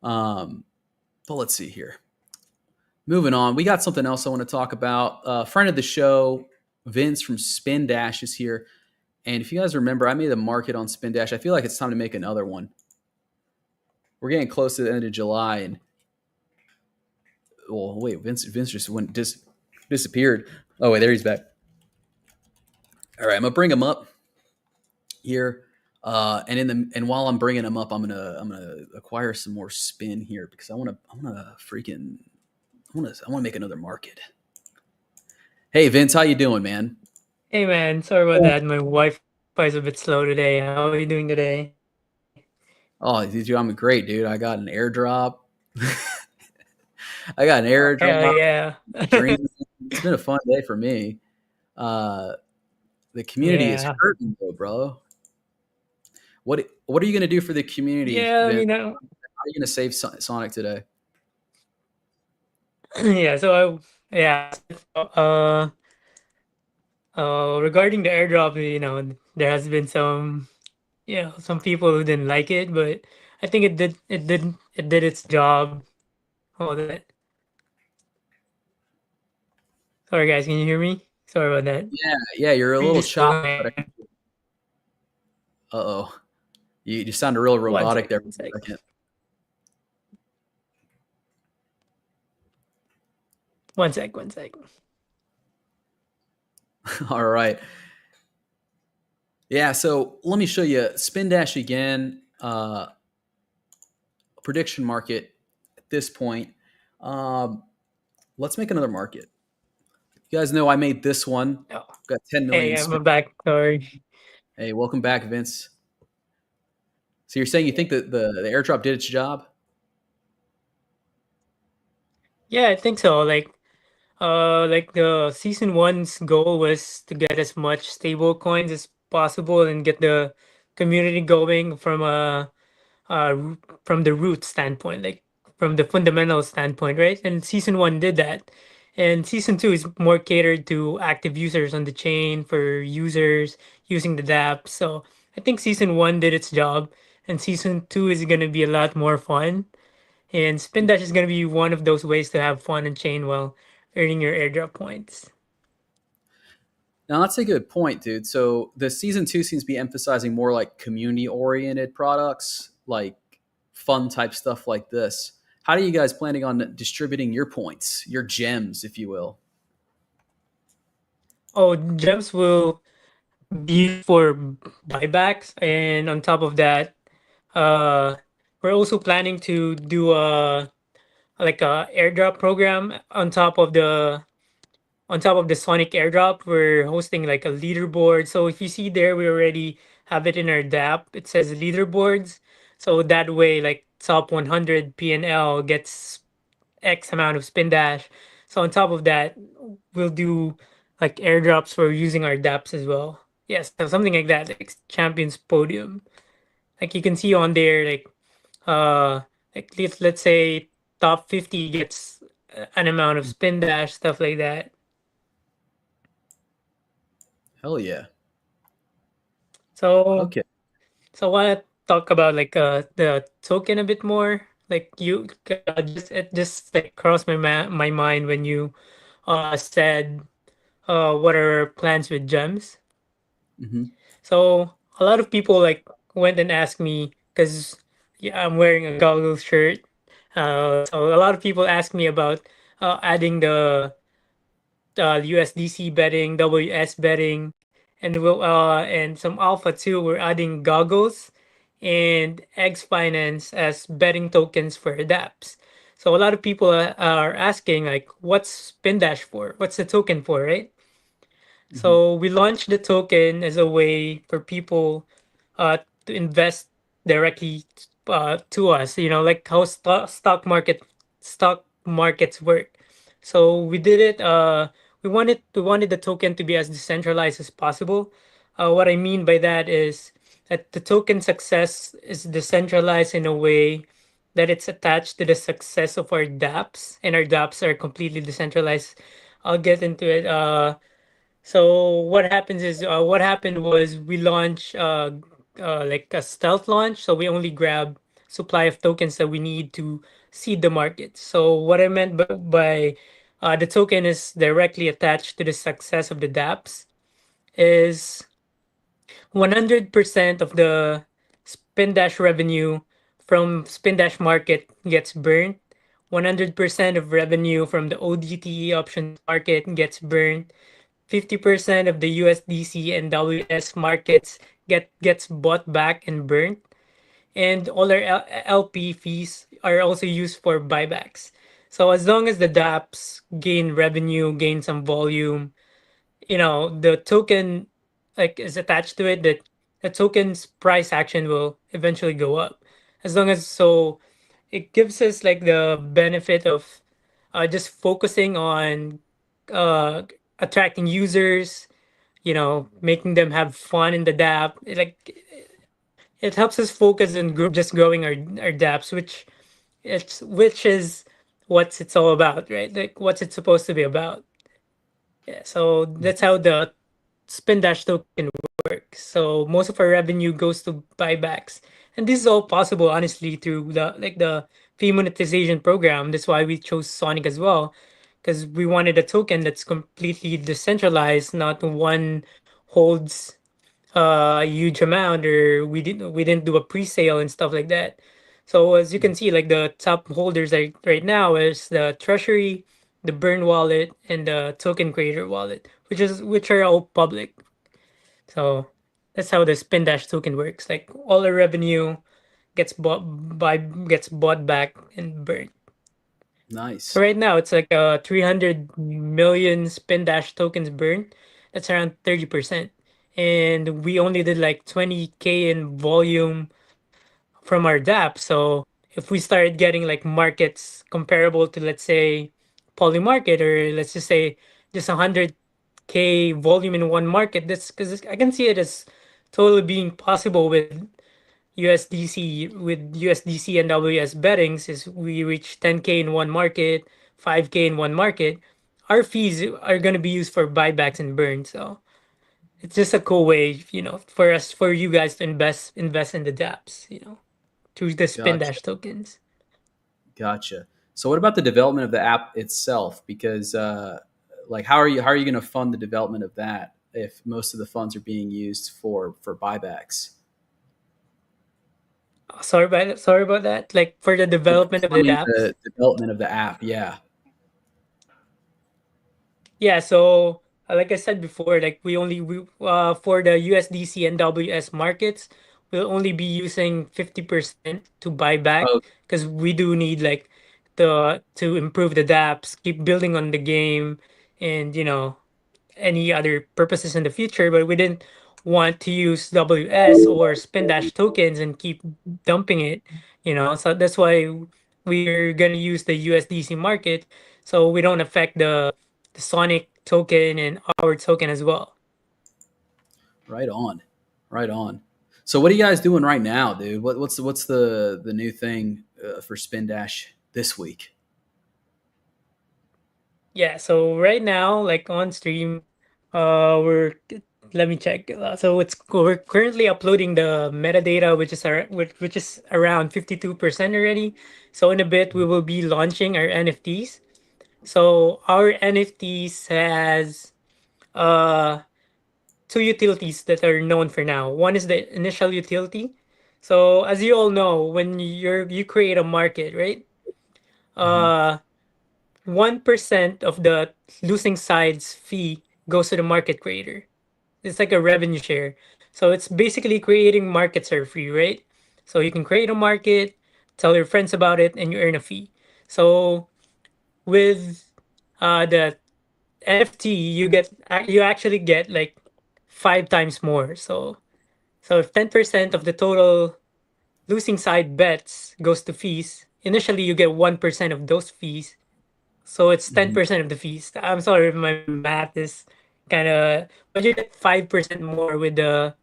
But let's see here. Moving on. We got something else I want to talk about. Friend of the show, Vince from Spin Dash is here. And if you guys remember, I made a market on Spin Dash. I feel like it's time to make another one. We're getting close to the end of July. And well, wait, Vince just disappeared. Oh, wait, there he's back. All right, I'm gonna bring them up here, and while I'm bringing them up, I'm gonna acquire some more spin here because I wanna make another market. Hey Vince, how you doing, man?
Hey man, sorry about that. My Wi-Fi is a bit slow today. How are you doing today?
Oh, dude, I'm great, dude. I got an airdrop. I got an
Hell
airdrop.
yeah.
Dream. It's been a fun day for me. Uh, the community is
Yeah.
hurting though, bro. What are you gonna do for the community,
Yeah,
Vince? How are you gonna save Sonic today?
yeah, so yeah, uh regarding the airdrop, there has been some people who didn't like it, but I think it did its job. Hold it. Sorry guys, can you hear me? Sorry about that.
Yeah, you're a little
Pretty
choppy,
slow,
but
man.
uh-oh. You sounded real
One
robotic
sec,
there
one
for
sec.
a second.
One sec, one sec.
All right. Yeah, so let me show you spin dash again. Prediction market at this point. Um, let's make another market. You guys know I made this one.
Oh,
Got 10 million
hey,
spin.
I'm back. Sorry.
Hey, welcome back, Vince. So you're saying you think that the airdrop did its job?
Yeah, I think so. Like the season one's goal was to get as much stable coins as possible and get the community going from the root standpoint, like from the fundamental standpoint, right? And season one did that. And season two is more catered to active users on the chain for users using the dApp. So I think season one did its job, and season two is gonna be a lot more fun. And Spin Dash is going to be one of those ways to have fun and chain while earning your airdrop points.
Now that's a good point, dude. So the season two seems to be emphasizing more like community oriented products, like fun type stuff like this. How are you guys planning on distributing your points, your gems, if you will?
Oh, gems will be used for buybacks. And on top of that, uh, we're also planning to do a airdrop program on top of the Sonic airdrop. We're hosting like a leaderboard. So if you see there, we already have it in our dApp. It says leaderboards. So that way, like top 100 PNL gets X amount of spin dash. So on top of that, we'll do like airdrops for using our dApps as well. Yes, so something like that, like Champions Podium. Like you can see on there, uh, let's say top 50 gets an amount of spin dash, stuff like that.
Hell yeah.
So
Okay.
so I want to talk about like the token a bit more. Like it just like crossed my mind when you said what are our plans with gems.
Hmm.
So a lot of people like went and asked me because yeah, I'm wearing a goggles shirt. So a lot of people asked me about adding the USDC betting, WS betting, and some alpha too. We're adding goggles and X Finance as betting tokens for dApps. So a lot of people are asking like, what's Spin Dash for? What's the token for, right?
Hmm.
So we launched the token as a way for people to invest directly to us. Like how stock markets work. So we did it. We wanted the token to be as decentralized as possible. What I mean by that is that the token success is decentralized in a way that it's attached to the success of our dApps, and our dApps are completely decentralized. I'll get into it. So what happened was we launched like a stealth launch. So we only grab supply of tokens that we need to seed the market. So what I meant by the token is directly attached to the success of the dApps is 100% of the Spin Dash revenue from Spin Dash market gets burned. 100% of revenue from the ODT options market gets burned. 50% of the USDC and WS markets gets bought back and burnt, and all our LP fees are also used for buybacks. So as long as the dApps gain revenue, gain some volume, the token like is attached to it, that the token's price action will eventually go up. As long as so it gives us like the benefit of just focusing on uh attracting users, making them have fun in the dApp. It helps us focus on just growing our dApps, which is what it's all about, right? Like what's it supposed to be about. Yeah, so that's how the spin dash token works. So most of our revenue goes to buybacks, and this is all possible honestly through the fee monetization program. That's why we chose Sonic as well, because we wanted a token that's completely decentralized, not one holds a huge amount, or we didn't do a pre-sale and stuff like that. So as you can see, like the top holders right now is the Treasury, the Burn wallet, and the Token Creator wallet, which are all public. So that's how the Spin Dash token works. Like all the revenue gets bought back and burned. So
Nice.
right now it's like 300 million Spin Dash tokens burned. That's around 30%. And we only did like 20K in volume from our dApp. So if we started getting like markets comparable to, let's say, Polymarket, or let's just say just 100K volume in one market, that's because I can see it as totally being possible with USDC and WS bettings. Is we reach 10K in one market, 5K in one market, our fees are going to be used for buybacks and burns. So it's just a cool way, for you guys to invest in the dApps, through the spin
Gotcha.
dash tokens.
Gotcha. So what about the development of the app itself? Because like how are you going to fund the development of that if most of the funds are being used for buybacks?
Oh, sorry about that. Like for the
Like
development of the
funding
dApps.
the development of the app. Yeah.
Yeah, so like I said before, like we for the USDC and WS markets, we'll only be using 50% to buy back,
Oh,
because we do need like the to improve the dApps, keep building on the game, and any other purposes in the future, but we didn't want to use WS or spin dash tokens and keep dumping it, So that's why we're gonna use the USDC market, so we don't affect the Sonic token and our token as well.
right on. Right on. So what are you guys doing right now, dude? What's the new thing for Spin Dash this week?
Yeah, so right now, like on stream, we're let me check. So we're currently uploading the metadata, which is around 52% already. So in a bit, we will be launching our NFTs. So our NFTs has uh two utilities that are known for now. One is the initial utility. So as you all know, when you create a market, right?
Hmm.
Uh 1% of the losing side's fee goes to the market creator. It's like a revenue share. So it's basically creating markets are free, right? So you can create a market, tell your friends about it, and you earn a fee. So with the NFT, you actually get like 5 times more. So if 10% of the total losing side bets goes to fees, initially you get 1% of those fees. So it's
Hmm.
10% of the fees. I'm sorry if my math is kind of, but you get 5% more with the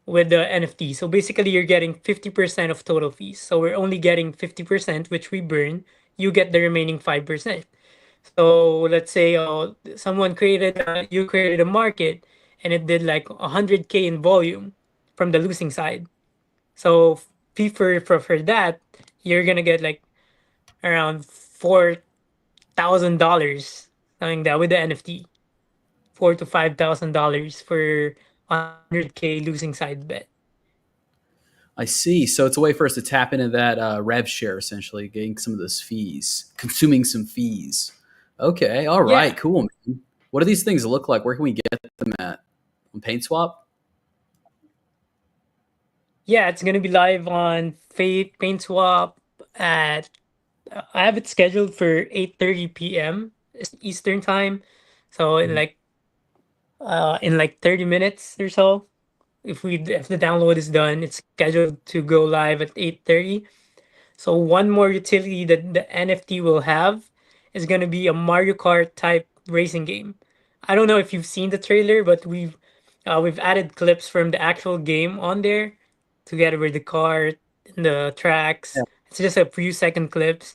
NFT. So basically you're getting 50% of total fees. So we're only getting 50%, which we burn. You get the remaining 5%. So let's say you created a market and it did like 100K in volume from the losing side. So fee for that, you're gonna get like around $4,000, something that with the NFT, $4 to $5,000 for 100K losing side bet.
I see. So it's a way for us to tap into that rev share, essentially, getting some of those fees, consuming some fees. Okay. All right.
Yeah,
Cool, man. What do these things look like? Where can we get them at? On PaintSwap?
Yeah, it's gonna be live on Fate PaintSwap at I have it scheduled for 8:30 p.m. Eastern time. So
Mhm.
in like 30 minutes or so, if the download is done, it's scheduled to go live at 8:30. So one more utility that the NFT will have is going to be a Mario Kart type racing game. I don't know if you've seen the trailer, but we've added clips from the actual game on there, together with the cart and the
Yeah.
tracks. It's just a few second clips,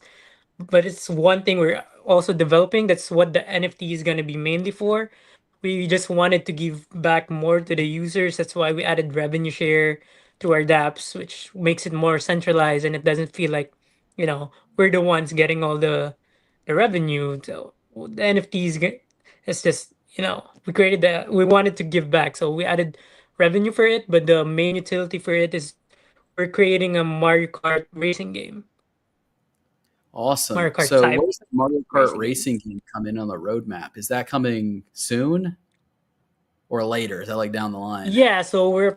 but it's one thing we're also developing. That's what the NFT is going to be mainly for. We just wanted to give back more to the users. That's why we added revenue share to our dApps, which makes it more centralized and it doesn't feel like, we're the ones getting all the revenue. So the NFTs, it's just, we wanted to give back. So we added revenue for it, but the main utility for it is we're creating a Mario Kart racing game, Mario
Awesome.
Kart
So
type
where's the Mario Kart
racing game.
racing game come in on the roadmap? Is that coming soon or later? Is that like down the line?
Yeah, so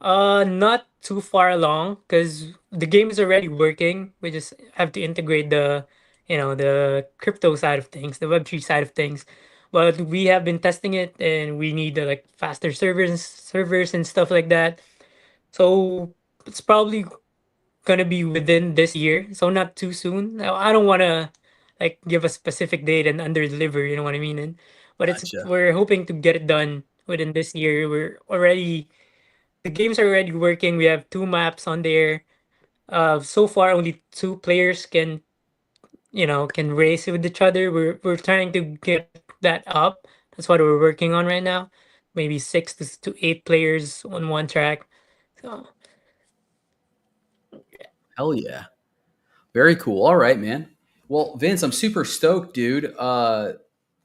not too far along because the game is already working. We just have to integrate the crypto side of things, the Web3 side of things. But we have been testing it, and we need like faster servers and stuff like that. So it's probably gonna be within this year, so not too soon. Now, I don't want to like give a specific date and under deliver. You know what I mean? But
Gotcha.
we're hoping to get it done within this year. The games are already working. We have two maps on there. So far only two players can race with each other. We're trying to get that up. That's what we're working on right now. Maybe six to eight players on one track. So
Hell yeah. Very cool. All right, man. Well, Vince, I'm super stoked, dude.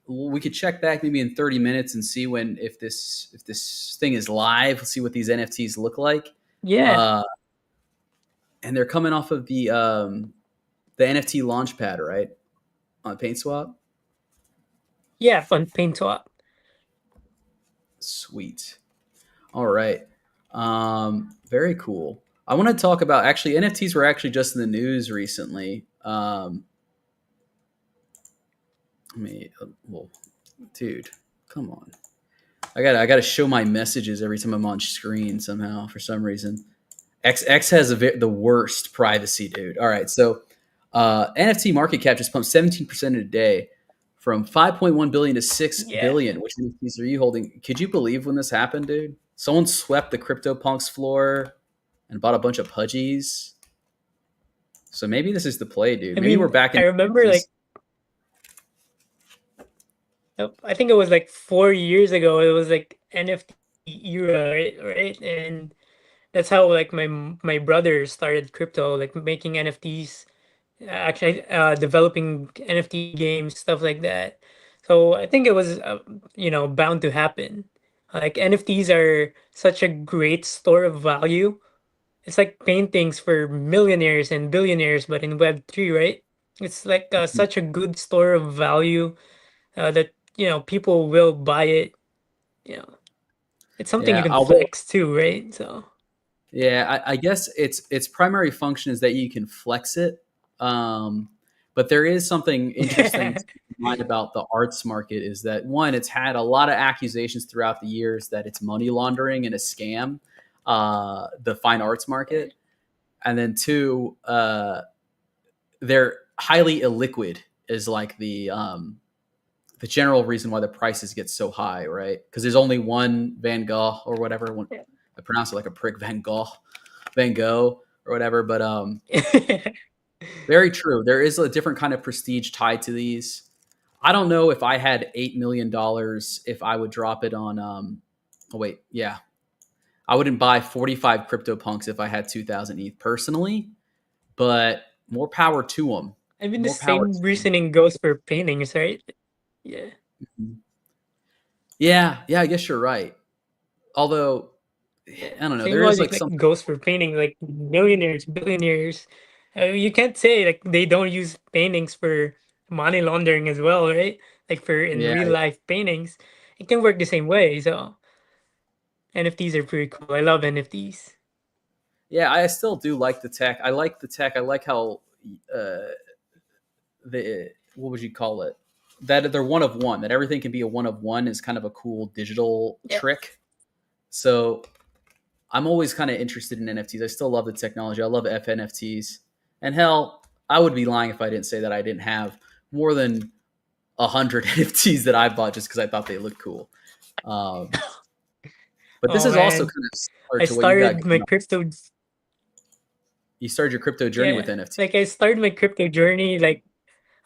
We could check back maybe in 30 minutes and see when if this thing is live. See what these NFTs look like.
yeah,
Uh, and they're coming off of the NFT launchpad, right? On PaintSwap.
yeah, fun paint swap.
Sweet. All right. Very cool. I want to talk about actually NFTs were actually just in the news recently. I mean, well, dude, come on. I gotta show my messages every time I'm on screen somehow for some reason. X has the worst privacy, dude. All right, so NFT market cap just pumped 17% in a day, from 5.1 billion to 6
Yeah.
billion. Which NFTs are you holding? Could you believe when this happened, dude? Someone swept the CryptoPunks floor and bought a bunch of pudgies. So maybe this is the play, dude.
I
Maybe we're
mean,
back
I
in the
remember like
50s.
I think it was like 4 years ago. It was like NFT era, right? Right, and that's how like my brother started crypto, like making NFTs, actually developing NFT games, stuff like that. So I think it was bound to happen. Like NFTs are such a great store of value. It's like paintings for millionaires and billionaires, but in Web3, right? It's like such a good store of value that people will buy it. You know, it's something you
Yeah,
can
although
flex too, right? So
yeah, I guess its primary function is that you can flex it. Um, but there is something interesting to keep in mind about the arts market is that one, it's had a lot of accusations throughout the years that it's money laundering and a scam, the fine arts market, and then two, they're highly illiquid is like the general reason why the prices get so high, right? Because there's only one Van Gogh or whatever. One, I pronounce it like a prick, Van Gogh or whatever. But very true. There is a different kind of prestige tied to these. I don't know if I had $8 million if I would drop it on. Oh wait, yeah, I wouldn't buy 45 CryptoPunks if I had 2,000 ETH personally. But more power to them.
I mean, the
More power
same
to them.
reasoning goes for paintings, right? Yeah.
Yeah, yeah, I guess you're right. Although
Yeah.
I don't know,
Same
there is
logic
like
like
something.
goes for painting, like millionaires, billionaires. You can't say like they don't use paintings for money laundering as well, right? like for in
Yeah,
real life paintings, it can work the same way. So NFTs are pretty cool. I love NFTs.
yeah. I still do like the tech. I like the tech. I like how uh, the what would you call it? That they're one of one. That everything can be a one of one is kind of a cool digital
Yeah.
trick. So I'm always kind of interested in NFTs. I still love the technology. I love FNFTs. And hell, I would be lying if I didn't say that I didn't have more than 100 NFTs that I bought just because I thought they looked cool. Um, but this
Oh
is also
man,
kind of similar
I
to what you got
started my
going on.
crypto.
You started your crypto journey with
Yeah,
NFT.
like I started my crypto journey. Like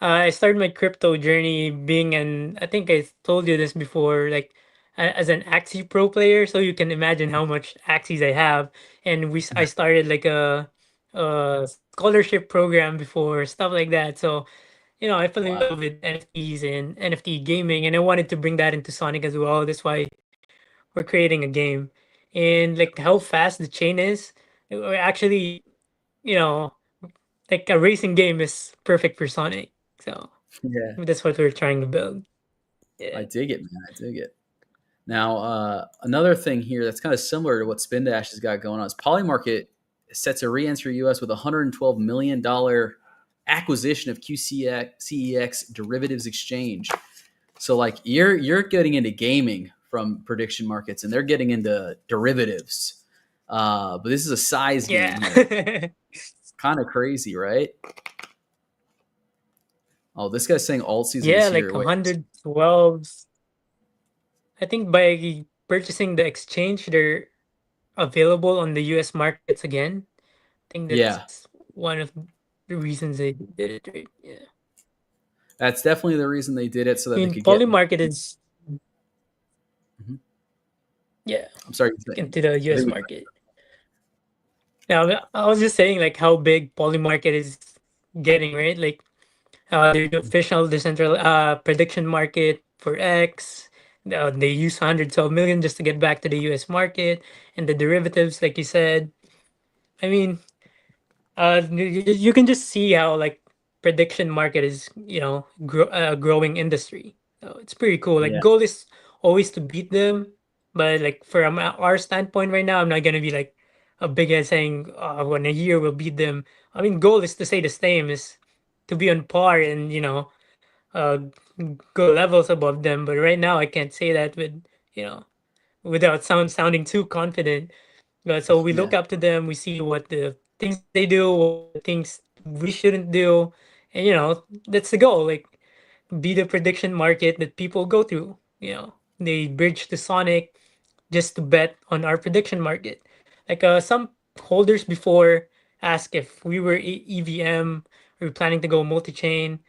I started my crypto journey being an. I think I told you this before. Like as an Axie Pro player, so you can imagine how much Axies I have. And I started like a scholarship program before stuff like that. So I fell in
Wow.
love with NFTs and NFT gaming, and I wanted to bring that into Sonic as well. That's why we're creating a game. And like how fast the chain is, we're actually, you know, like a racing game is perfect for Sonic. So
Yeah,
that's what we're trying to build.
I
Yeah.
dig it, man. I dig it. Now, another thing here that's kind of similar to what Spin Dash has got going on is Polymarket is set to re-enter US with a $112 million acquisition of QCEX derivatives exchange. So like you're getting into gaming from prediction markets, and they're getting into derivatives. But this is a size game here.
Yeah.
Kind of crazy, right? Oh, this guy's saying alt season is
Yeah, like
here. Wait,
112. I think by purchasing the exchange, they're available on the US markets again. I think
yeah,
that's one of the reasons they did it, right? Yeah.
that's definitely the reason they did it so
I
that they
mean,
could get.
Polymarket is,
Mhm.
yeah,
I'm sorry.
into the
I
US
think
market. Now, I was just saying like how big Polymarket is getting, right? Like they're the official decentralized prediction market for X. They use 112 million just to get back to the US market and the derivatives, like you said. I mean, you can just see how like prediction market is growing industry. So it's pretty cool. Like
yeah,
goal is always to beat them, but like from our standpoint right now, I'm not gonna be like a big head saying when a year we'll beat them. I mean, goal is to stay the same, is to be on par and uh go levels above them. But right now, I can't say that you know without sounding too confident. So we
yeah.
look up to them. We see what the things they do, what the things we shouldn't do, and that's the goal. Like be the prediction market that people go through. They bridge to Sonic just to bet on our prediction market. Like some holders before ask if we were EVM, or we're planning to go multi-chain.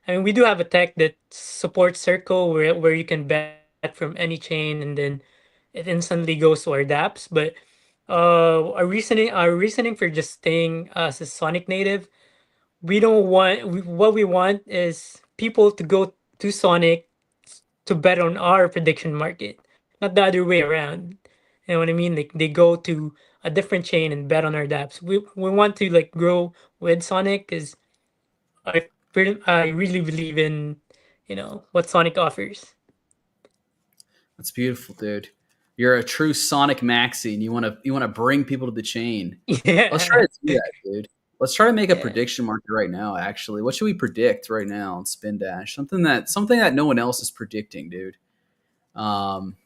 I mean, we do have a tech that supports Circle where you can bet from any chain and then it instantly goes to our dApps. But our reasoning for just staying as a Sonic native, we don't want what we want is people to go to Sonic to bet on our prediction market, not the other way around. You know what I mean? Like they go to a different chain and bet on our dApps. We want to like grow with Sonic because I really believe in what Sonic offers.
That's beautiful, dude. You're a true Sonic Maxi, and you want to bring people to the chain. Let's try
Yeah,
to do that, dude. Let's try to make a
yeah.
prediction market right now. Actually, what should we predict right now on Spin Dash? Something that no one else is predicting, dude.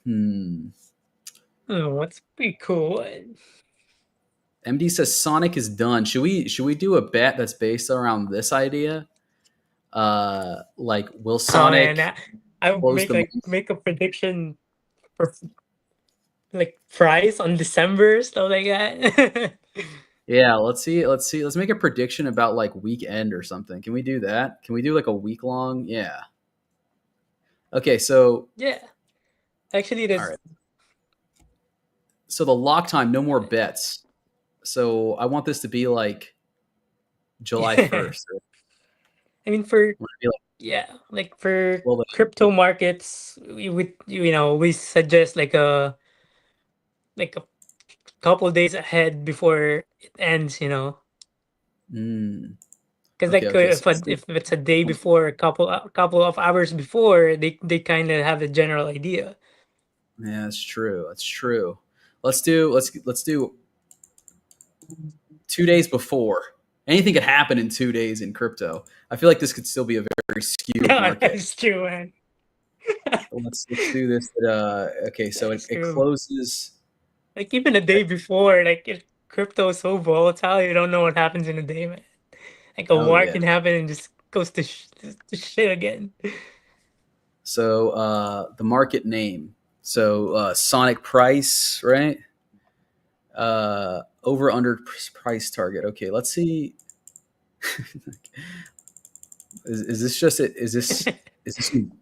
Hmm.
Oh, what's pretty cool?
MD says Sonic is done. Should we do a bet that's based around this idea? Like will
Oh man,
Sonic
I would
close
make
the month?
make a prediction for like price on December, stuff like that.
Yeah, let's see. Let's see. Let's make a prediction about like weekend or something. Can we do that? Can we do like a week long? Yeah. Okay, so
Yeah, actually,
all
there's.
right. So the lock time, no more bets. So I want this to be like July
I
1st.
mean, for
I want to be like,
yeah, like for
well,
crypto markets, we suggest like a couple days ahead before it ends.
mm.
Because
Okay,
like
okay. So let's
if it's a day before, a couple of hours before, they kind of have a general idea.
yeah, that's true. That's true. Let's do 2 days before. Anything could happen in 2 days in crypto. I feel like this could still be a very skewed
No,
market.
that's true, man.
Let's do this. Okay, so
That's
it
true.
closes.
Like even a day before, like crypto is so volatile, you don't know what happens in a day, man. Like a
Oh
war
yeah.
can happen and just goes to shit again.
So the market name. So Sonic price, right? Over under price target. Okay, let's see. Is this just it? Is this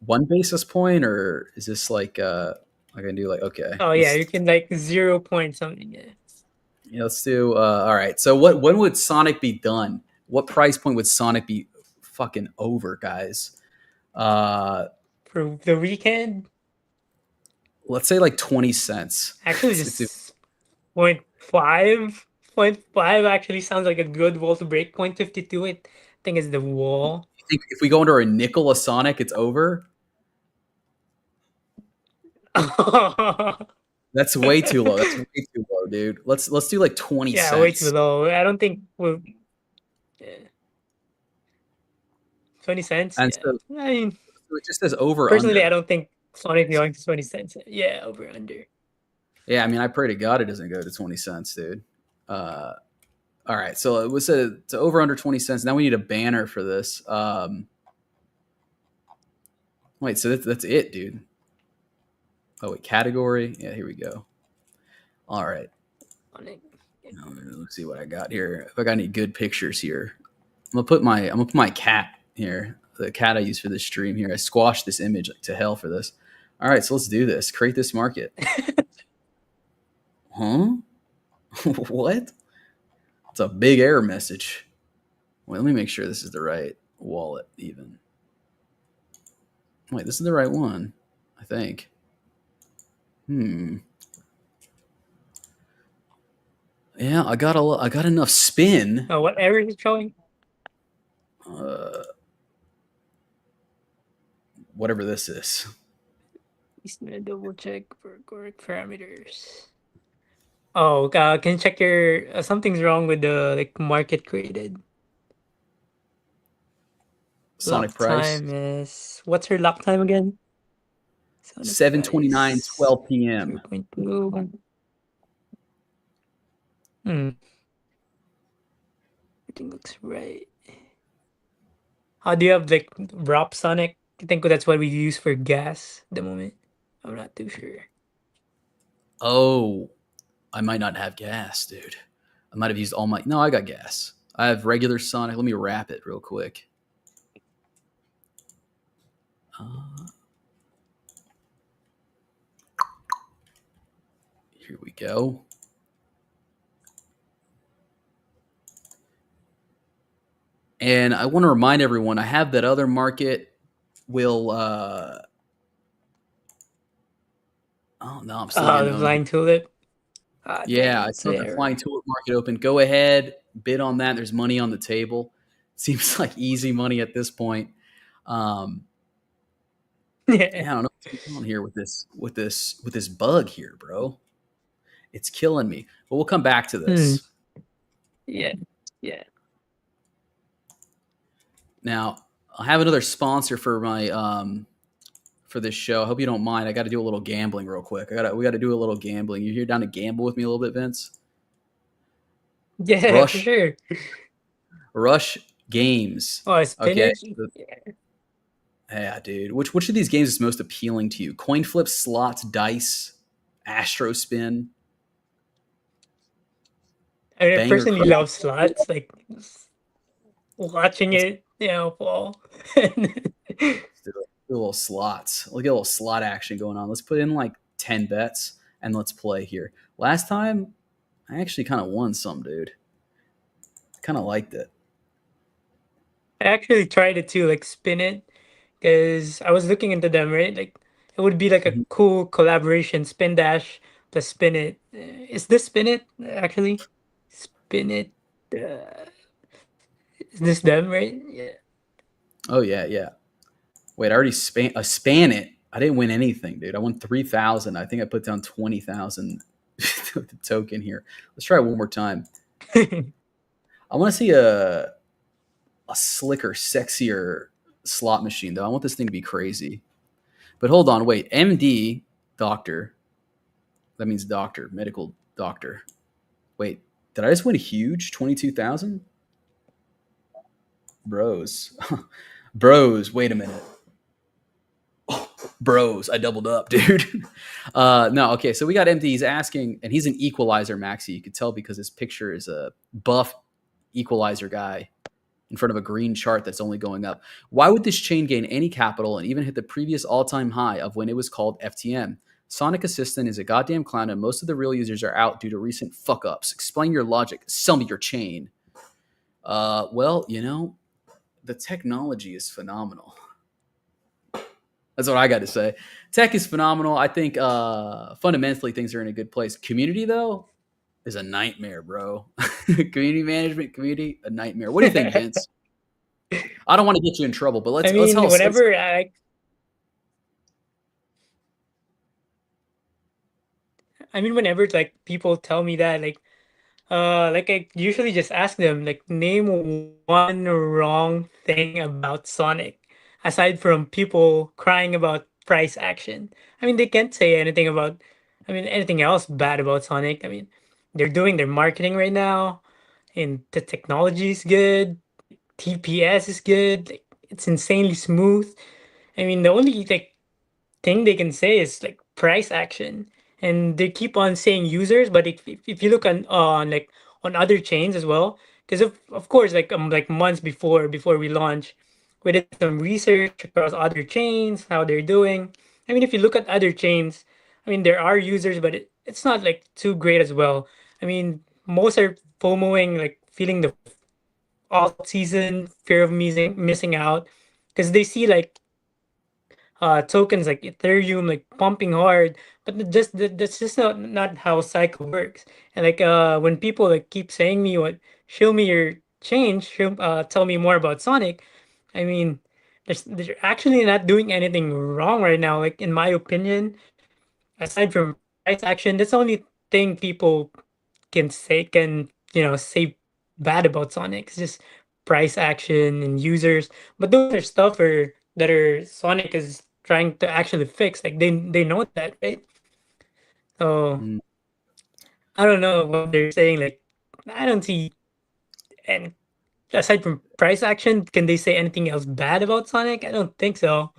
1 basis point or is this like I can do like okay?
Oh yeah, you can like 0 point something. Yeah.
Yeah, let's do all right. So what when would Sonic be done? What price point would Sonic be fucking over, guys? Uh
For the weekend,
let's say like 20 cents.
actually
It's
just point 0.5. 0.5 actually sounds like a good wall to break. 0.52, I think is the wall.
you think if we go under a nickel a Sonic, it's over? That's way too low. That's way too low, dude. Let's do like 20
Yeah, way too
cents.
low. I don't think we'll. Yeah. 20 cents.
And
Yeah.
so
I mean,
it just says over
personally, I
under.
don't think Sonic going to 20 cents. Yeah, over under.
Yeah, I mean, I pray to God it doesn't go to 20 cents, dude. Uh, all right, so it was it's over under 20 cents. Now we need a banner for this. Wait, so that's it, dude. Oh, wait, category. Yeah, here we go. All right.
Sonic.
Now, let's see what I got here. If I got any good pictures here, I'm gonna put my cat here. The cat I use for this stream here. I squashed this image to hell for this. All right, so let's do this. Create this market. Huh? What? It's a big error message. Wait, let me make sure this is the right wallet even. Wait, this is the right one, I think. Yeah, I got enough spin.
Oh, what error is it showing?
Uh, whatever this is.
Just gonna double check for correct parameters. Oh, can you check your something's wrong with the like market created.
Sonic
Lock
price.
time is what's her lock time again? Sonic
7:29,
price
12 p.m.
0.2. Everything looks right. How do you have like Drop Sonic? I think that's what we use for gas at the moment. I'm not too sure.
Oh, I might not have gas, dude. I might have used all my. No, I got gas. I have regular Sonic. Let me wrap it real quick. Here we go. And I want to remind everyone, I have that other market will. Oh no, I'm still getting
The
owned.
flying tulip. Ah, dang,
Yeah, I
it's
still have the
there.
flying tulip market open. Go ahead, bid on that. There's money on the table. Seems like easy money at this point.
Yeah.
Yeah, I don't know what's going on here with this bug here, bro. It's killing me. But we'll come back to
Hmm.
this.
Yeah. Yeah.
Now, I have another sponsor for my for this show. I hope you don't mind. I got to do a little gambling real quick. We got to do a little gambling. You here down to gamble with me a little bit, Vince?
Yeah, for
Rush
sure.
Rush Games.
Oh,
Okay.
spinach. Yeah.
Yeah, dude. Which of these games is most appealing to you? Coin flip, slots, dice, Astro Spin,
I
Banger
personally
Crash.
love slots. Like watching
Let's
it, fall.
do a little slots. Look at a little slot action going on. Let's put in like 10 bets and let's play here. Last time, I actually kind of won some, dude. Kind of liked it.
I actually tried it too, like spin it, because I was looking into them, right? Like it would be like a
Mhm.
cool collaboration, spin dash plus spin it. Is this spin it actually? Spin it. Uh, Is this them, right? Yeah.
Oh yeah, yeah. Wait, I already span it. I didn't win anything, dude. I won 3,000. I think I put down 20,000 with the token here. Let's try it one more time. I want to see a slicker, sexier slot machine though. I want this thing to be crazy. But hold on, wait. MD doctor. That means doctor, medical doctor. Wait, did I just win a huge 22,000? Bros. Bros, wait a minute. Bros, I doubled up, dude. No, okay. So we got MD. He's asking, and he's an equalizer maxi. You could tell because his picture is a buff equalizer guy in front of a green chart that's only going up. Why would this chain gain any capital and even hit the previous all-time high of when it was called FTM? Sonic Assistant is a goddamn clown, and most of the real users are out due to recent fuck-ups. Explain your logic. Sell me your chain. Well, the technology is phenomenal. That's what I got to say. Tech is phenomenal. I think fundamentally things are in a good place. Community, though, is a nightmare, bro. Community management, community, a nightmare. What do you think, Vince? I don't want to get you in trouble, but let's
I mean,
help.
whenever whenever like people tell me that, like I usually just ask them, like, name one wrong thing about Sonic, aside from people crying about price action. I mean, they can't say anything about, anything else bad about Sonic. I mean, they're doing their marketing right now, and the technology is good, TPS is good, like, it's insanely smooth. I mean, the only like thing they can say is like price action, and they keep on saying users, but if you look on like on other chains as well, because of course, like months before we launch, we did some research across other chains, how they're doing. I mean, if you look at other chains, I mean, there are users, but it's not like too great as well. I mean, most are FOMOing, like feeling the alt season fear of missing out, because they see like tokens like Ethereum like pumping hard, but that's just not how cycle works. And like when people like keep saying me what show me your change, tell me more about Sonic. I mean, they're actually not doing anything wrong right now. Like in my opinion, aside from price action, that's the only thing people can say bad about Sonic. It's just price action and users. But those are stuff that are Sonic is trying to actually fix. Like they know that, right? So
Mm,
I don't know what they're saying. Like I don't see, and aside from price action, can they say anything else bad about Sonic? I don't think so.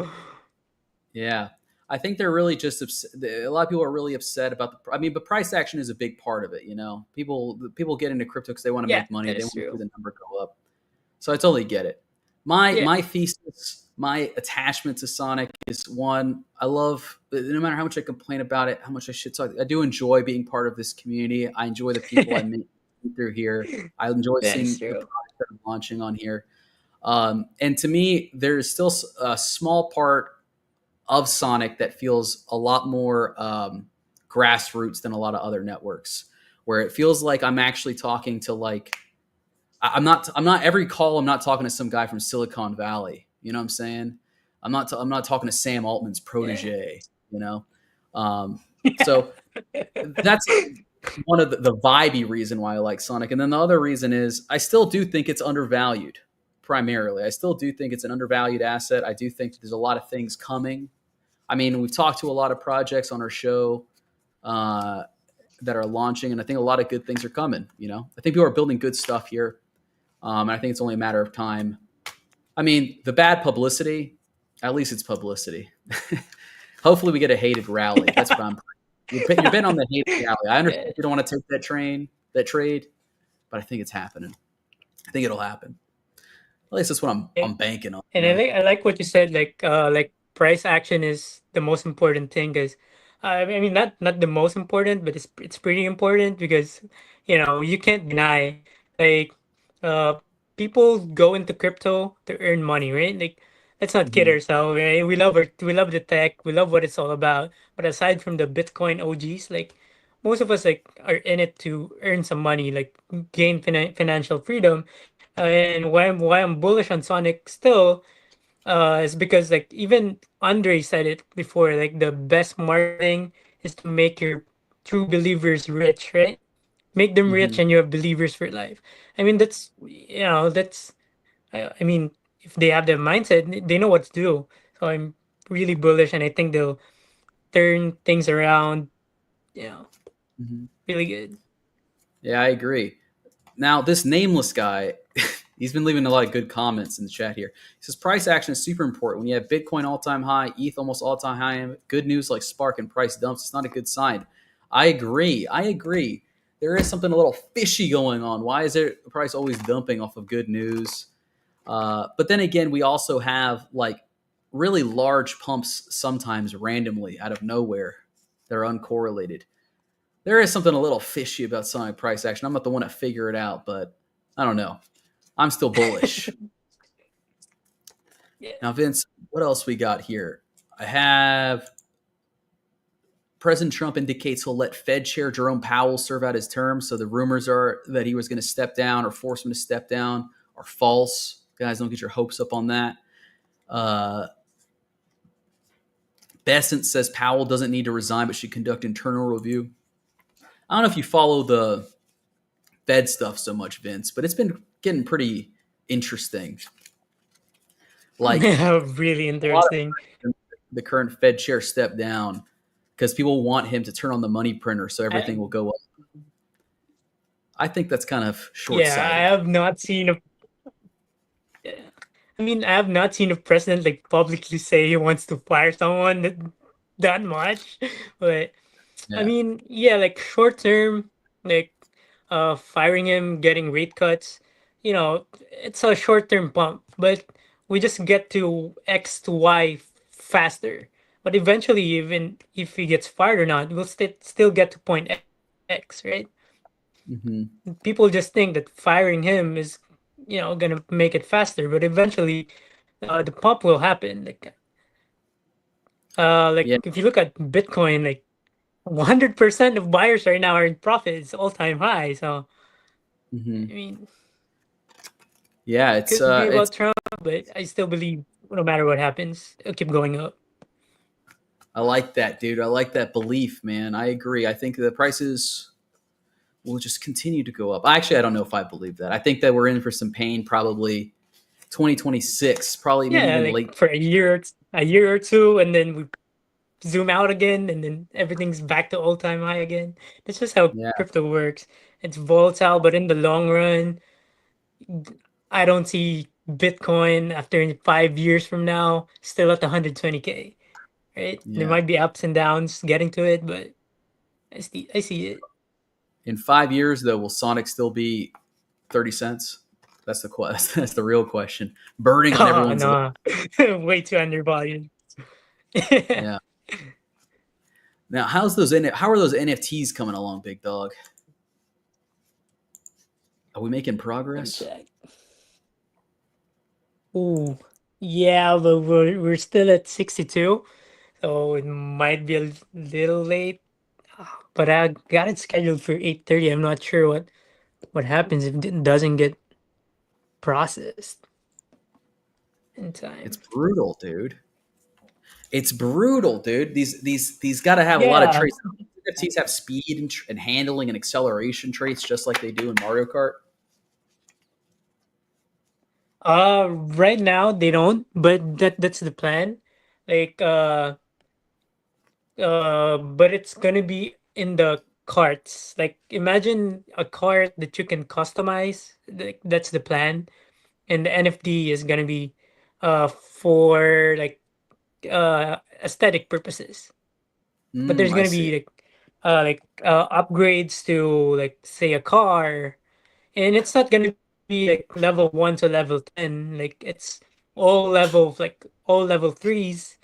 yeah. I think they're really just a lot of people are really upset about the. I mean, but price action is a big part of it. People get into crypto because they want to
Yeah,
make money.
that
They
is
want to see
true.
the number go up. So I totally get it. My
Yeah.
my thesis, my attachment to Sonic is one. I love no matter how much I complain about it, how much I shit talk. I do enjoy being part of this community. I enjoy the people I meet through here. I enjoy
That is
seeing the
true.
products that are launching on here. And to me, there's still a small part of Sonic that feels a lot more grassroots than a lot of other networks, where it feels like I'm actually talking to like I'm not every call. I'm not talking to some guy from Silicon Valley. You know what I'm saying? I'm not talking to Sam Altman's
Yeah.
protege. You know, so that's one of the vibey reason why I like Sonic. And then the other reason is I still do think it's undervalued. Primarily, I still do think it's an undervalued asset. I do think that there's a lot of things coming. I mean, we've talked to a lot of projects on our show uh, that are launching, and I think a lot of good things are coming. I think people are building good stuff here. And I think it's only a matter of time. I mean, the bad publicity, at least it's publicity. Hopefully, we get a hated rally. That's what I'm. You're betting on the hated rally. I understand
Yeah.
you don't want to take that trade, but I think it's happening. I think it'll happen. At least that's what I'm banking on.
And I like what you said, like price action is the most important thing, because I mean not the most important, but it's pretty important, because you can't deny, like, uh people go into crypto to earn money, right? Like, let's not kid
Mhm.
ourselves, right? We love the tech, we love what it's all about, but aside from the Bitcoin OGs, like, most of us like are in it to earn some money, like gain financial freedom. And why I'm bullish on Sonic still is because like even Andre said it before, like the best marketing is to make your true believers rich, right? Make them
Hmm.
rich and you have believers for life. I mean, that's I mean, if they have that mindset, they know what to do. So I'm really bullish, and I think they'll turn things around. You know,
Hmm.
really good.
Yeah, I agree. Now, this nameless guy, he's been leaving a lot of good comments in the chat here. He says price action is super important. When you have Bitcoin all time high, ETH almost all time high, good news like Spark and price dumps, it's not a good sign. I agree. I agree. There is something a little fishy going on. Why is there price always dumping off of good news? But then again, we also have like really large pumps sometimes randomly out of nowhere that are uncorrelated. There is something a little fishy about Sonic price action. I'm not the one to figure it out, but I don't know. I'm still bullish.
Yeah.
Now, Vince, what else we got here? I have President Trump indicates he'll let Fed Chair Jerome Powell serve out his term. So the rumors are that he was going to step down or force him to step down are false. Guys, don't get your hopes up on that. Uh, Bessent says Powell doesn't need to resign, but should conduct internal review. I don't know if you follow the Fed stuff so much, Vince, but it's been getting pretty interesting. Like
Really
a lot
interesting.
of the current Fed chair stepped down because people want him to turn on the money printer so everything
I,
will go up. I think that's kind of short
yeah, I
sighted.
have not seen a. I mean, I have not seen a president like publicly say he wants to fire someone that much, but I
Yeah.
mean, yeah, like short term, like firing him, getting rate cuts, it's a short term bump, but we just get to X to Y faster. But eventually, even if he gets fired or not, we'll still get to point X, right?
Hmm.
People just think that firing him is, gonna make it faster, but eventually, the pump will happen. Like
Yeah.
if you look at Bitcoin, like 100% of buyers right now are in profit. It's all time high. So
Hmm.
I mean,
Yeah.
could be about Trump, but I still believe no matter what happens, it'll keep going up.
I like that, dude. I like that belief, man. I agree. I think the prices will just continue to go up. Actually, I don't know if I believe that. I think that we're in for some pain probably 2026, probably maybe
Yeah,
even
like
late.
for a year or two, and then we zoom out again, and then everything's back to all time high again. That's just how
Yeah.
crypto works. It's volatile, but in the long run, I don't see Bitcoin after 5 years from now still at 120K. Right? There
Yeah.
might be ups and downs getting to it, but I see it.
In 5 years, though, will Sonic still be 30 cents? That's the That's the real question. Burning on
Oh
everyone's lips.
no, way too undervalued.
Yeah. Now, how are those NFTs coming along, big dog? Are we making
Let me
progress?
check. Ooh, yeah, but we're still at 62, so it might be a little late. But I got it scheduled for 8:30. I'm not sure what happens if it doesn't get processed in
It's
time.
brutal, dude. It's brutal, dude. These got to have a lot of
Yeah.
traits. NFTs have speed and handling and acceleration traits, just like they do in Mario Kart.
Right now they don't, but that's the plan. Like, but it's gonna be in the carts. Like, imagine a cart that you can customize. Like, that's the plan, and the NFT is gonna be, for like aesthetic purposes. But there's
I
gonna
see.
be upgrades to like say a car, and it's not gonna be like level 1 to level 10. Like it's all level threes,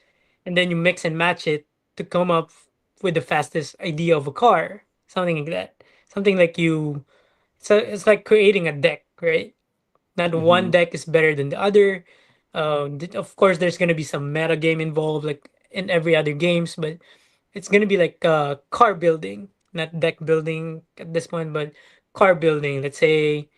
and then you mix and match it to come up with the fastest idea of a car, something like that. Something like you. So it's like creating a deck, right? Not one
Hmm.
deck is better than the other. Of course, there's gonna be some meta game involved, like in every other games, but it's gonna be like car building, not deck building at this point, but car building. Let's say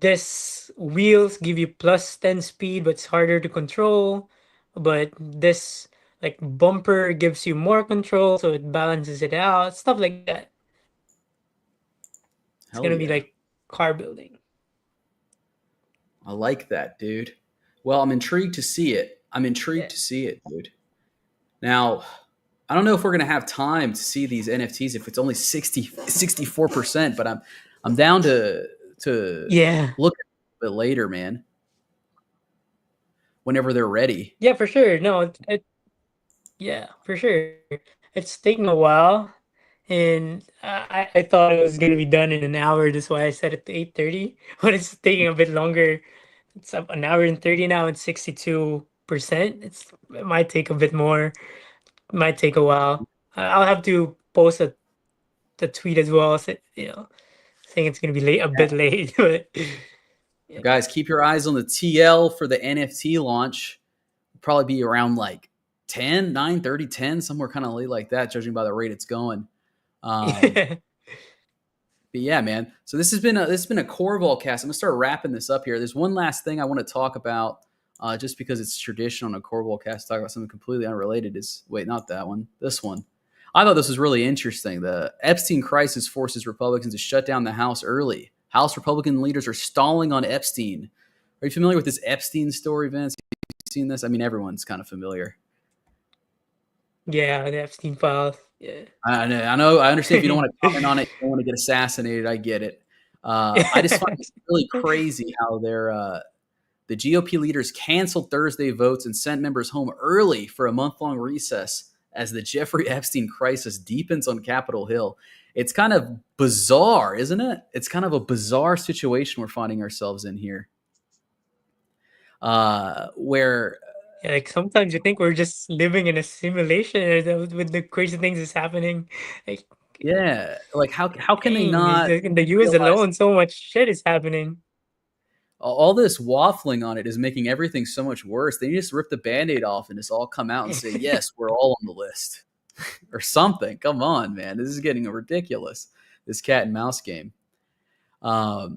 this wheels give you plus 10 speed, but it's harder to control. But this like bumper gives you more control, so it balances it out. Stuff like that. It's
Hell
gonna be
yeah.
like car building.
I like that, dude. Well, I'm intrigued to see it. I'm intrigued
Yeah.
to see it, dude. Now, I don't know if we're gonna have time to see these NFTs if it's only 64%, but I'm down to
Yeah.
look at it a bit later, man. Whenever they're ready.
Yeah, for sure. No, yeah, for sure. It's taking a while, and I thought it was gonna be done in an hour. That's why I set it to 8:30. But it's taking a bit longer. It's up an hour and 30 now, and 62%. It might take a bit more. It might take a while. I'll have to post the tweet as well, saying it's gonna be late, a bit late. But yeah.
Guys, keep your eyes on the TL for the NFT launch. It'll probably be around like 10, 9, 30, 10, somewhere kind of late like that, judging by the rate it's going. But yeah, man. So this has been a Corval cast. I'm gonna start wrapping this up here. There's one last thing I want to talk about, just because it's tradition on a Corval cast to talk about something completely unrelated. Not that one, this one. I thought this was really interesting. The Epstein crisis forces Republicans to shut down the House early. House Republican leaders are stalling on Epstein. Are you familiar with this Epstein story, Vince? You seen this? I mean, everyone's kind of familiar.
Yeah, the Epstein files. Yeah.
I know. I understand if you don't want to comment on it, you don't want to get assassinated. I get it. I just find it really crazy how the GOP leaders canceled Thursday votes and sent members home early for a month-long recess as the Jeffrey Epstein crisis deepens on Capitol Hill. It's kind of bizarre, isn't it? It's kind of a bizarre situation we're finding ourselves in here. Where
Yeah, like sometimes you think we're just living in a simulation with the crazy things that's happening. Like,
yeah, like how can they
dang,
not
in the US
realize
alone, so much shit is happening.
all this waffling on it is making everything so much worse? They just rip the Band-Aid off and just all come out and say, yes, we're all on the list or something. Come on, man. This is getting ridiculous, this cat and mouse game. I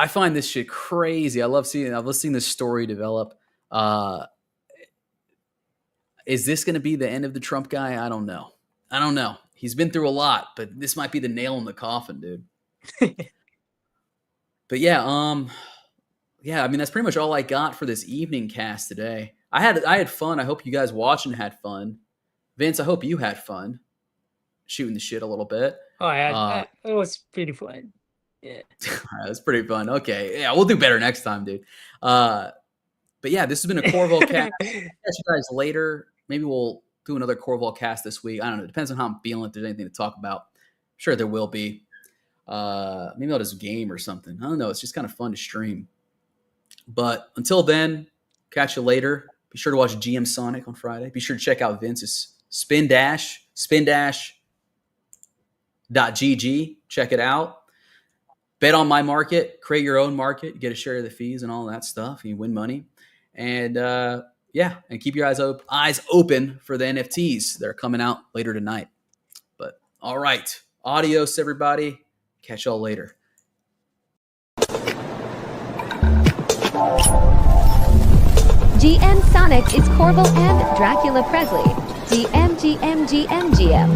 find this shit crazy. I love seeing this story develop. Is this going to be the end of the Trump guy? I don't know. He's been through a lot, but this might be the nail in the coffin, dude. But yeah, I mean, that's pretty much all I got for this evening cast today. I had fun. I hope you guys watching had fun. Vince, I hope you had fun shooting the shit a little bit.
Oh, it was pretty fun. Yeah.
That's pretty fun. Okay. Yeah, we'll do better next time, dude. But yeah, this has been a Corval cast. I'll catch you guys later. Maybe we'll do another Corval cast this week. I don't know. It depends on how I'm feeling, if there's anything to talk about. I'm sure there will be. Maybe I'll just game or something. I don't know. It's just kind of fun to stream. But until then, catch you later. Be sure to watch GM Sonic on Friday. Be sure to check out Vince's spindash.gg. Check it out. Bet on my market. Create your own market. You get a share of the fees and all that stuff. You win money. And and keep your eyes open for the NFTs that are coming out later tonight. But all right. Adios, everybody. Catch y'all later.
GM Sonic is Corval and Dracula Presley. GM.